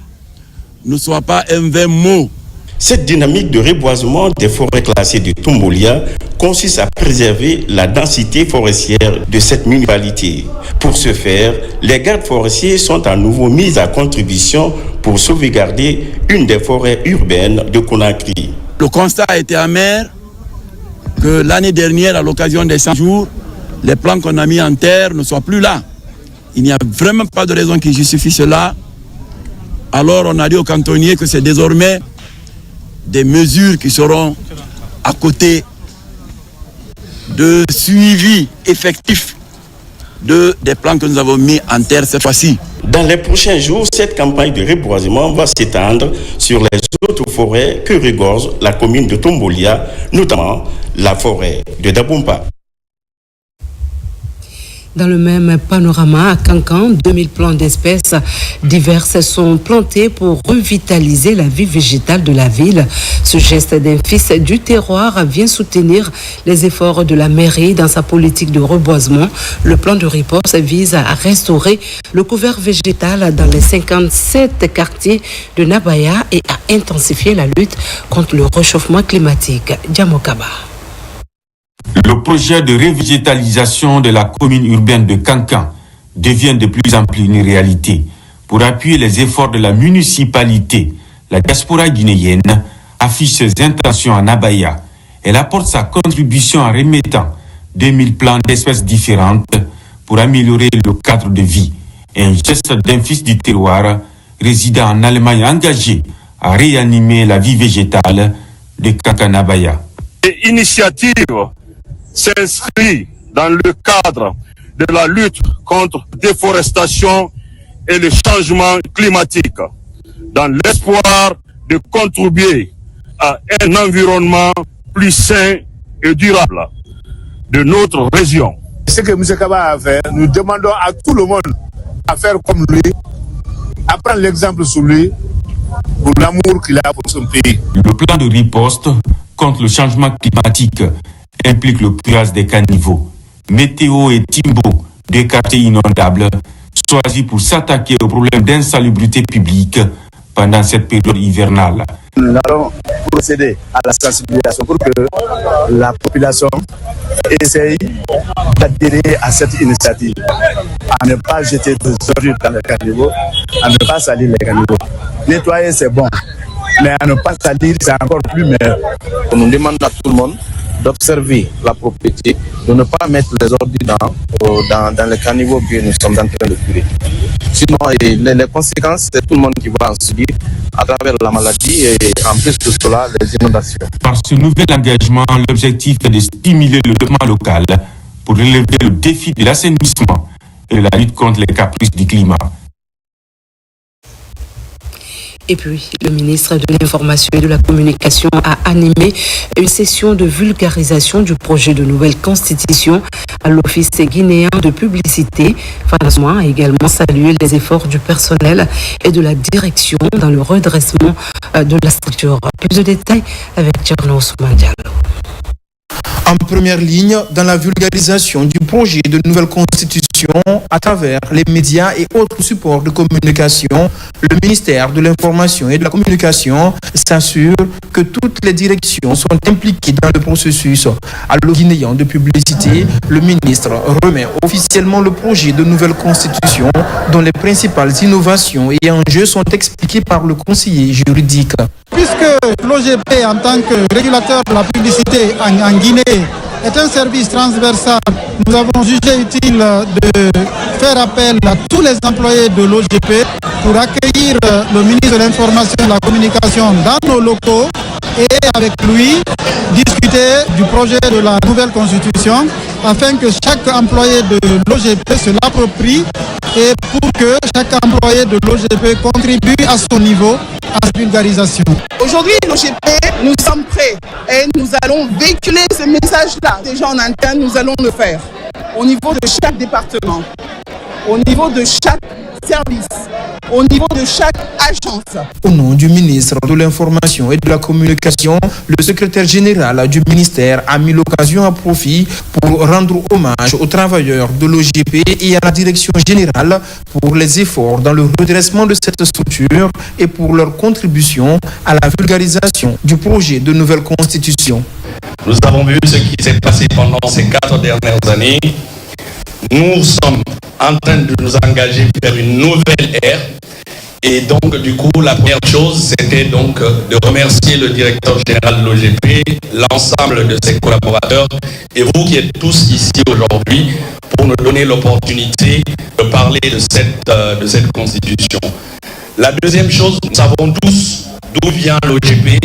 ne soit pas un vain mot. Cette dynamique de reboisement des forêts classées de Tombolia consiste à préserver la densité forestière de cette municipalité. Pour ce faire, les gardes forestiers sont à nouveau mis à contribution pour sauvegarder une des forêts urbaines de Conakry. Le constat a été amer que l'année dernière, à l'occasion des 100 jours, les plans qu'on a mis en terre ne soient plus là. Il n'y a vraiment pas de raison qui justifie cela. Alors on a dit aux cantonniers que c'est désormais des mesures qui seront à côté de suivi effectif des plans que nous avons mis en terre cette fois-ci. Dans les prochains jours, cette campagne de reboisement va s'étendre sur les autres forêts que regorge la commune de Tombolia, notamment la forêt de Dabompa. Dans le même panorama, à Kankan, 2000 plants d'espèces diverses sont plantés pour revitaliser la vie végétale de la ville. Ce geste d'un fils du terroir vient soutenir les efforts de la mairie dans sa politique de reboisement. Le plan de riposte vise à restaurer le couvert végétal dans les 57 quartiers de Nabaya et à intensifier la lutte contre le réchauffement climatique. Djamokaba. Le projet de revégétalisation de la commune urbaine de Kankan devient de plus en plus une réalité. Pour appuyer les efforts de la municipalité, la diaspora guinéenne affiche ses intentions en abaya. Elle apporte sa contribution en remettant 2000 plants d'espèces différentes pour améliorer le cadre de vie. Un geste d'un fils du terroir résidant en Allemagne engagé à réanimer la vie végétale de Kankanabaya. L'initiative s'inscrit dans le cadre de la lutte contre la déforestation et le changement climatique, dans l'espoir de contribuer à un environnement plus sain et durable de notre région. Ce que M. Kaba a fait, nous demandons à tout le monde à faire comme lui, à prendre l'exemple sur lui, pour l'amour qu'il a pour son pays. Le plan de riposte contre le changement climatique implique le curage des caniveaux. Météo et Timbo, deux quartiers inondables, choisis pour s'attaquer au problème d'insalubrité publique pendant cette période hivernale. Nous allons procéder à la sensibilisation pour que la population essaye d'adhérer à cette initiative, à ne pas jeter des ordures dans les caniveaux, à ne pas salir les caniveaux. Nettoyer, c'est bon, mais à ne pas salir, c'est encore plus meilleur. On nous demande à tout le monde d'observer la propriété, de ne pas mettre les ordures dans les caniveaux que nous sommes en train de curer. Sinon, les conséquences, c'est tout le monde qui va en subir à travers la maladie et en plus de cela, les inondations. Par ce nouvel engagement, l'objectif est de stimuler le développement local pour relever le défi de l'assainissement et de la lutte contre les caprices du climat. Et puis, le ministre de l'Information et de la Communication a animé une session de vulgarisation du projet de nouvelle constitution à l'Office guinéen de publicité. François a également salué les efforts du personnel et de la direction dans le redressement de la structure. Plus de détails avec Tcherno Ousmane Diallo. En première ligne dans la vulgarisation du projet de nouvelle constitution à travers les médias et autres supports de communication, le ministère de l'Information et de la Communication s'assure que toutes les directions sont impliquées dans le processus. À l'Office guinéen de publicité, le ministre remet officiellement le projet de nouvelle constitution dont les principales innovations et enjeux sont expliqués par le conseiller juridique. Puisque l'OGP en tant que régulateur de la publicité en Guinée est un service transversal, nous avons jugé utile de faire appel à tous les employés de l'OGP pour accueillir le ministre de l'Information et de la Communication dans nos locaux et avec lui discuter du projet de la nouvelle constitution afin que chaque employé de l'OGP se l'approprie et pour que chaque employé de l'OGP contribue à son niveau à la vulgarisation. Aujourd'hui, l'OGP, nous sommes prêts et nous allons véhiculer ce message-là. Déjà en interne, nous allons le faire au niveau de chaque département, au niveau de chaque service, au niveau de chaque agence. Au nom du ministre de l'Information et de la Communication, le secrétaire général du ministère a mis l'occasion à profit pour rendre hommage aux travailleurs de l'OGP et à la direction générale pour les efforts dans le redressement de cette structure et pour leur contribution à la vulgarisation du projet de nouvelle constitution. Nous avons vu ce qui s'est passé pendant ces 4 dernières années. Nous sommes en train de nous engager vers une nouvelle ère. Et donc, du coup, la première chose, c'était donc de remercier le directeur général de l'OGP, l'ensemble de ses collaborateurs, et vous qui êtes tous ici aujourd'hui pour nous donner l'opportunité de parler de cette constitution. La deuxième chose, nous savons tous d'où vient l'OGP,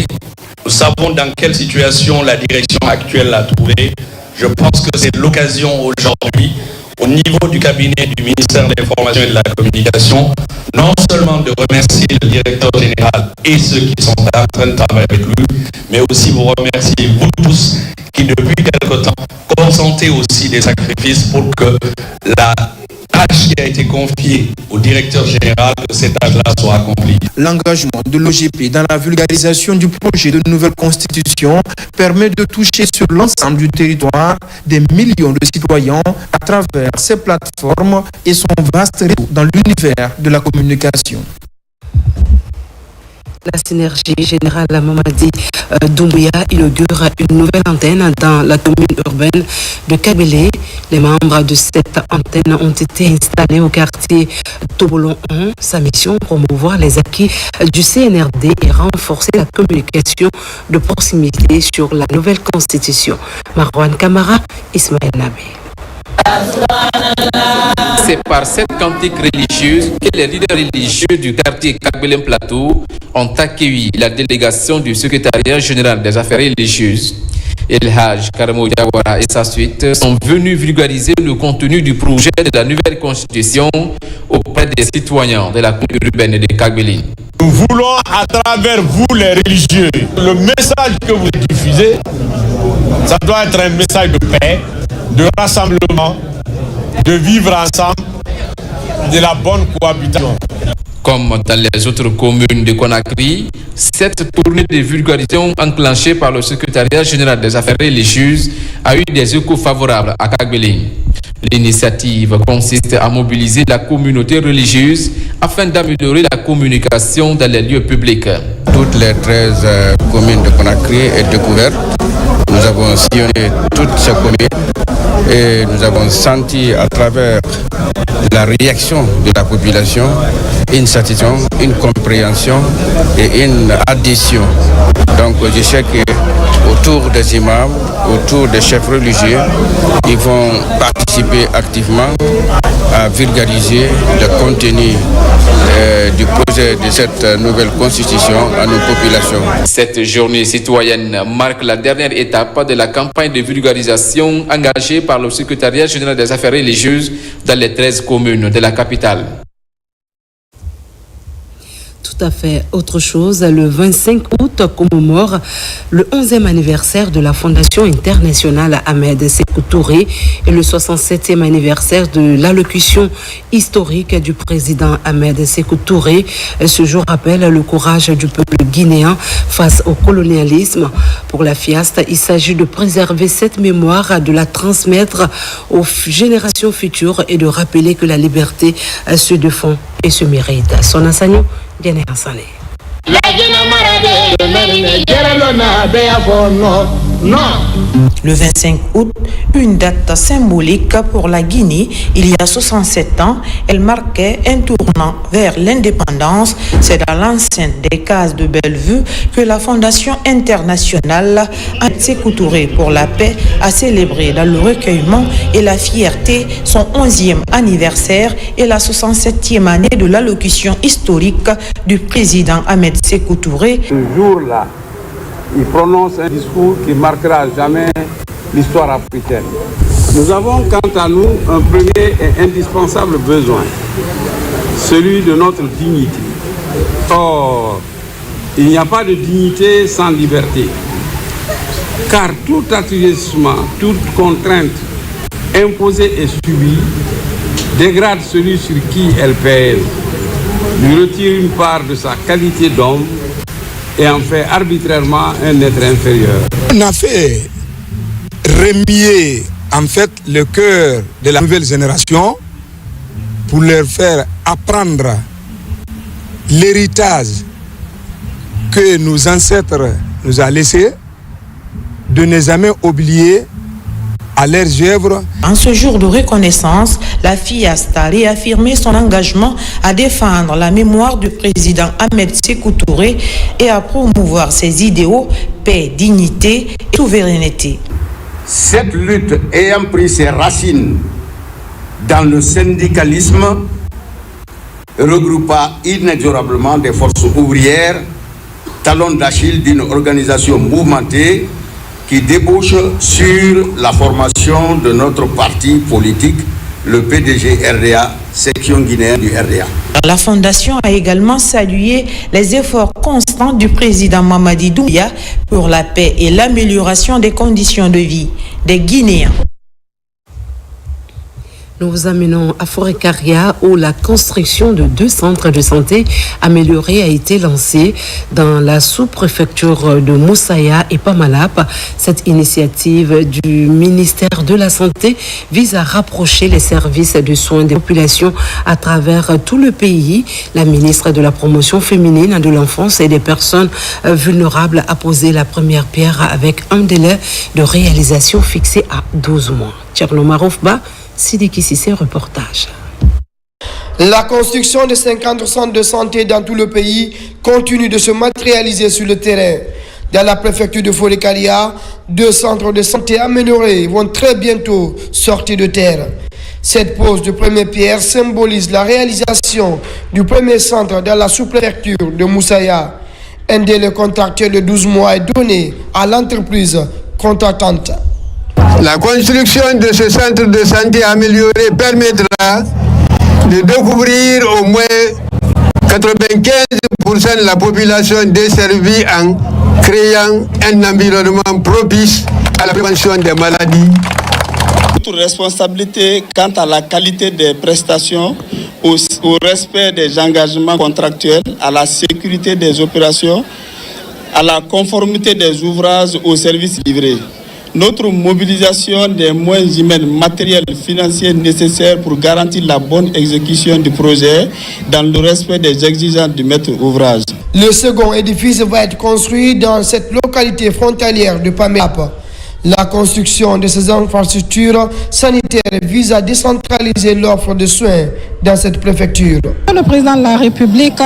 nous savons dans quelle situation la direction actuelle l'a trouvée. Je pense que c'est l'occasion aujourd'hui, au niveau du cabinet du ministère de l'Information et de la Communication, non seulement de remercier le directeur général et ceux qui sont en train de travailler avec lui, mais aussi vous remercier vous tous qui depuis quelque temps consentez aussi des sacrifices pour que la tâche qui a été confiée au directeur général, que cette tâche-là soit accomplie. L'engagement de l'OGP dans la vulgarisation du projet de nouvelle constitution permet de toucher sur l'ensemble du territoire des millions de citoyens à travers ses plateformes et son vaste réseau dans l'univers de la communication. La synergie générale Mamadi Doumbouya inaugure une nouvelle antenne dans la commune urbaine de Kabylie. Les membres de cette antenne ont été installés au quartier Tobolon 1. Sa mission, promouvoir les acquis du CNRD et renforcer la communication de proximité sur la nouvelle constitution. Marwan Kamara, Ismaël Nabé. C'est par cette cantique religieuse que les leaders religieux du quartier Kabylie Plateau ont accueilli la délégation du secrétariat général des affaires religieuses. El Haj Karamo Diawara et sa suite sont venus vulgariser le contenu du projet de la nouvelle constitution auprès des citoyens de la commune urbaine de Kabylie. Nous voulons à travers vous les religieux, le message que vous diffusez, ça doit être un message de paix, de rassemblement, de vivre ensemble, de la bonne cohabitation. Comme dans les autres communes de Conakry, cette tournée de vulgarisation enclenchée par le secrétariat général des affaires religieuses a eu des échos favorables à Kabylie. L'initiative consiste à mobiliser la communauté religieuse afin d'améliorer la communication dans les lieux publics. Toutes les 13 communes de Conakry est découverte. Nous avons sillonné toutes ces communes et nous avons senti à travers la réaction de la population une satisfaction, une compréhension et une adhésion. Donc je sais qu'autour des imams, autour des chefs religieux, ils vont participer activement à vulgariser le contenu du projet de cette nouvelle constitution à nos populations. Cette journée citoyenne marque la dernière étape de la campagne de vulgarisation engagée par le secrétariat général des affaires religieuses dans les 13 communes de la capitale. Tout à fait autre chose. Le 25 août commémore le 11e anniversaire de la Fondation internationale Ahmed Sékou Touré et le 67e anniversaire de l'allocution historique du président Ahmed Sékou Touré. Ce jour rappelle le courage du peuple guinéen face au colonialisme. Pour la FIAST, il s'agit de préserver cette mémoire, de la transmettre aux générations futures et de rappeler que la liberté se défend et se mérite. Son enseignant, Diane Hassane. Le 25 août, une date symbolique pour la Guinée. Il y a 67 ans, elle marquait un tournant vers l'indépendance. C'est dans l'enceinte des cases de Bellevue que la Fondation internationale Ahmed Sékou Touré pour la paix a célébré dans le recueillement et la fierté son 11e anniversaire et la 67e année de l'allocution historique du président Ahmed Sékou Touré. Ce jour-là, il prononce un discours qui marquera jamais l'histoire africaine. Nous avons, quant à nous, un premier et indispensable besoin, celui de notre dignité. Or, il n'y a pas de dignité sans liberté, car tout assujettissement, toute contrainte imposée et subie dégrade celui sur qui elle pèse, lui retire une part de sa qualité d'homme et en fait arbitrairement un être inférieur. On a fait remuer en fait le cœur de la nouvelle génération pour leur faire apprendre l'héritage que nos ancêtres nous ont laissé, de ne jamais oublier à leurs œuvres. En ce jour de reconnaissance, la FIAST a réaffirmé son engagement à défendre la mémoire du président Ahmed Sékou Touré et à promouvoir ses idéaux, paix, dignité et souveraineté. Cette lutte ayant pris ses racines dans le syndicalisme, regroupa inexorablement des forces ouvrières, talon d'Achille d'une organisation mouvementée qui débouche sur la formation de notre parti politique, le PDG RDA, section guinéenne du RDA. La Fondation a également salué les efforts constants du président Mamadi Doumbouya pour la paix et l'amélioration des conditions de vie des Guinéens. Nous vous amenons à Forêt-Caria où la construction de 2 centres de santé améliorés a été lancée dans la sous-préfecture de Moussaya et Pamalap. Cette initiative du ministère de la Santé vise à rapprocher les services de soins des populations à travers tout le pays. La ministre de la Promotion féminine, de l'enfance et des personnes vulnérables a posé la première pierre avec un délai de réalisation fixé à 12 mois. Tcherno Maroufba, Sidiki Sissé, reportage. La construction de 50 centres de santé dans tout le pays continue de se matérialiser sur le terrain. Dans la préfecture de Forêt-Caria, 2 centres de santé améliorés vont très bientôt sortir de terre. Cette pose de première pierre symbolise la réalisation du premier centre dans la sous-préfecture de Moussaya. Un délai contractuel de 12 mois est donné à l'entreprise contractante. La construction de ce centre de santé amélioré permettra de découvrir au moins 95% de la population desservie en créant un environnement propice à la prévention des maladies. Notre responsabilité quant à la qualité des prestations, au respect des engagements contractuels, à la sécurité des opérations, à la conformité des ouvrages aux services livrés. Notre mobilisation des moyens humains, matériels, financiers nécessaires pour garantir la bonne exécution du projet dans le respect des exigences du maître ouvrage. Le second édifice va être construit dans cette localité frontalière de Pamelap. La construction de ces infrastructures sanitaires vise à décentraliser l'offre de soins dans cette préfecture. Le président de la République,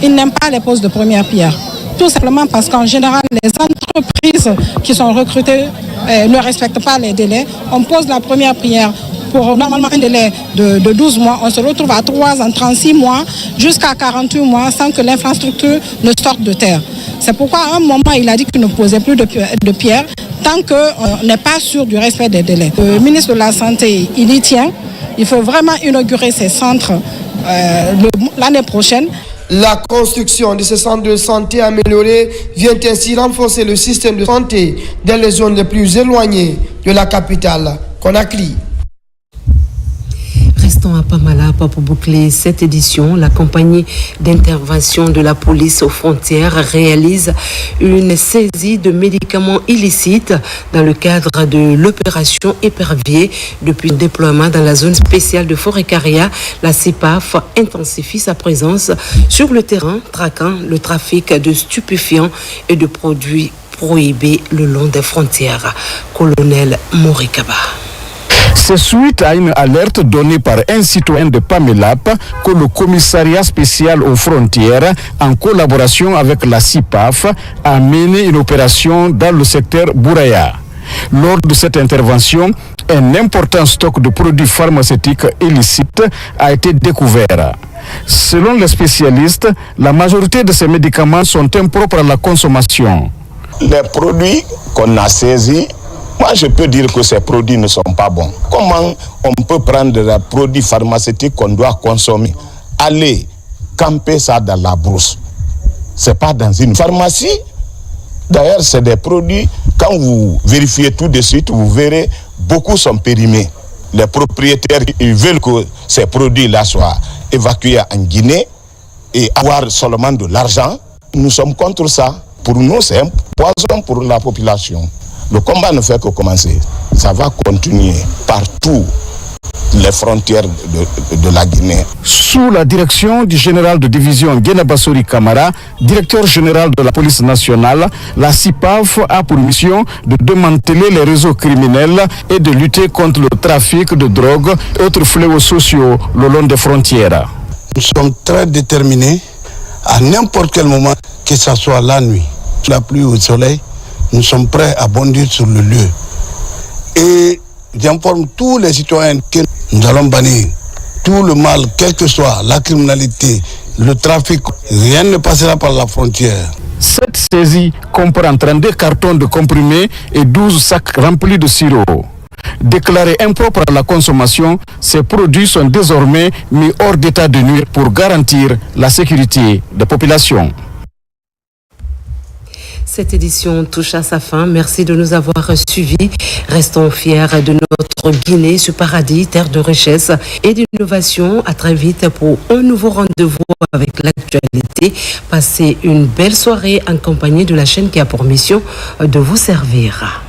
il n'aime pas les poses de première pierre. Tout simplement parce qu'en général, les entreprises qui sont recrutées ne respectent pas les délais. On pose la première pierre pour normalement un délai de 12 mois. On se retrouve à 3 ans, 36 mois, jusqu'à 48 mois sans que l'infrastructure ne sorte de terre. C'est pourquoi à un moment, il a dit qu'il ne posait plus de pierre tant qu'on n'est pas sûr du respect des délais. Le ministre de la Santé, il y tient. Il faut vraiment inaugurer ces centres l'année prochaine. La construction de ces centres de santé améliorés vient ainsi renforcer le système de santé dans les zones les plus éloignées de la capitale, Conakry. Restons à Pamalap pour boucler cette édition. La compagnie d'intervention de la police aux frontières réalise une saisie de médicaments illicites dans le cadre de l'opération Épervier. Depuis le déploiement dans la zone spéciale de Forêt-Caria, la CIPAF intensifie sa présence sur le terrain, traquant le trafic de stupéfiants et de produits prohibés le long des frontières. Colonel Morikaba. C'est suite à une alerte donnée par un citoyen de Pamelap que le commissariat spécial aux frontières, en collaboration avec la CIPAF, a mené une opération dans le secteur Bouraya. Lors de cette intervention, un important stock de produits pharmaceutiques illicites a été découvert. Selon les spécialistes, la majorité de ces médicaments sont impropres à la consommation. Les produits qu'on a saisis, moi, je peux dire que ces produits ne sont pas bons. Comment on peut prendre des produits pharmaceutiques qu'on doit consommer, aller camper ça dans la brousse? C'est pas dans une pharmacie. D'ailleurs, c'est des produits, quand vous vérifiez tout de suite, vous verrez, beaucoup sont périmés. Les propriétaires, ils veulent que ces produits-là soient évacués en Guinée et avoir seulement de l'argent. Nous sommes contre ça. Pour nous, c'est un poison pour la population. Le combat ne fait que commencer. Ça va continuer partout les frontières de la Guinée. Sous la direction du général de division Guénabassori Kamara, directeur général de la police nationale, la CIPAF a pour mission de démanteler les réseaux criminels et de lutter contre le trafic de drogue et autres fléaux sociaux le long des frontières. Nous sommes très déterminés à n'importe quel moment, que ce soit la nuit, la pluie ou le soleil, nous sommes prêts à bondir sur le lieu. Et j'informe tous les citoyens que nous allons bannir tout le mal, quelle que soit la criminalité, le trafic. Rien ne passera par la frontière. Cette saisie comprend 32 cartons de comprimés et 12 sacs remplis de sirop. Déclarés impropres à la consommation, ces produits sont désormais mis hors d'état de nuire pour garantir la sécurité des populations. Cette édition touche à sa fin. Merci de nous avoir suivis. Restons fiers de notre notre Guinée, ce paradis, terre de richesse et d'innovation. À très vite pour un nouveau rendez-vous avec l'actualité. Passez une belle soirée en compagnie de la chaîne qui a pour mission de vous servir.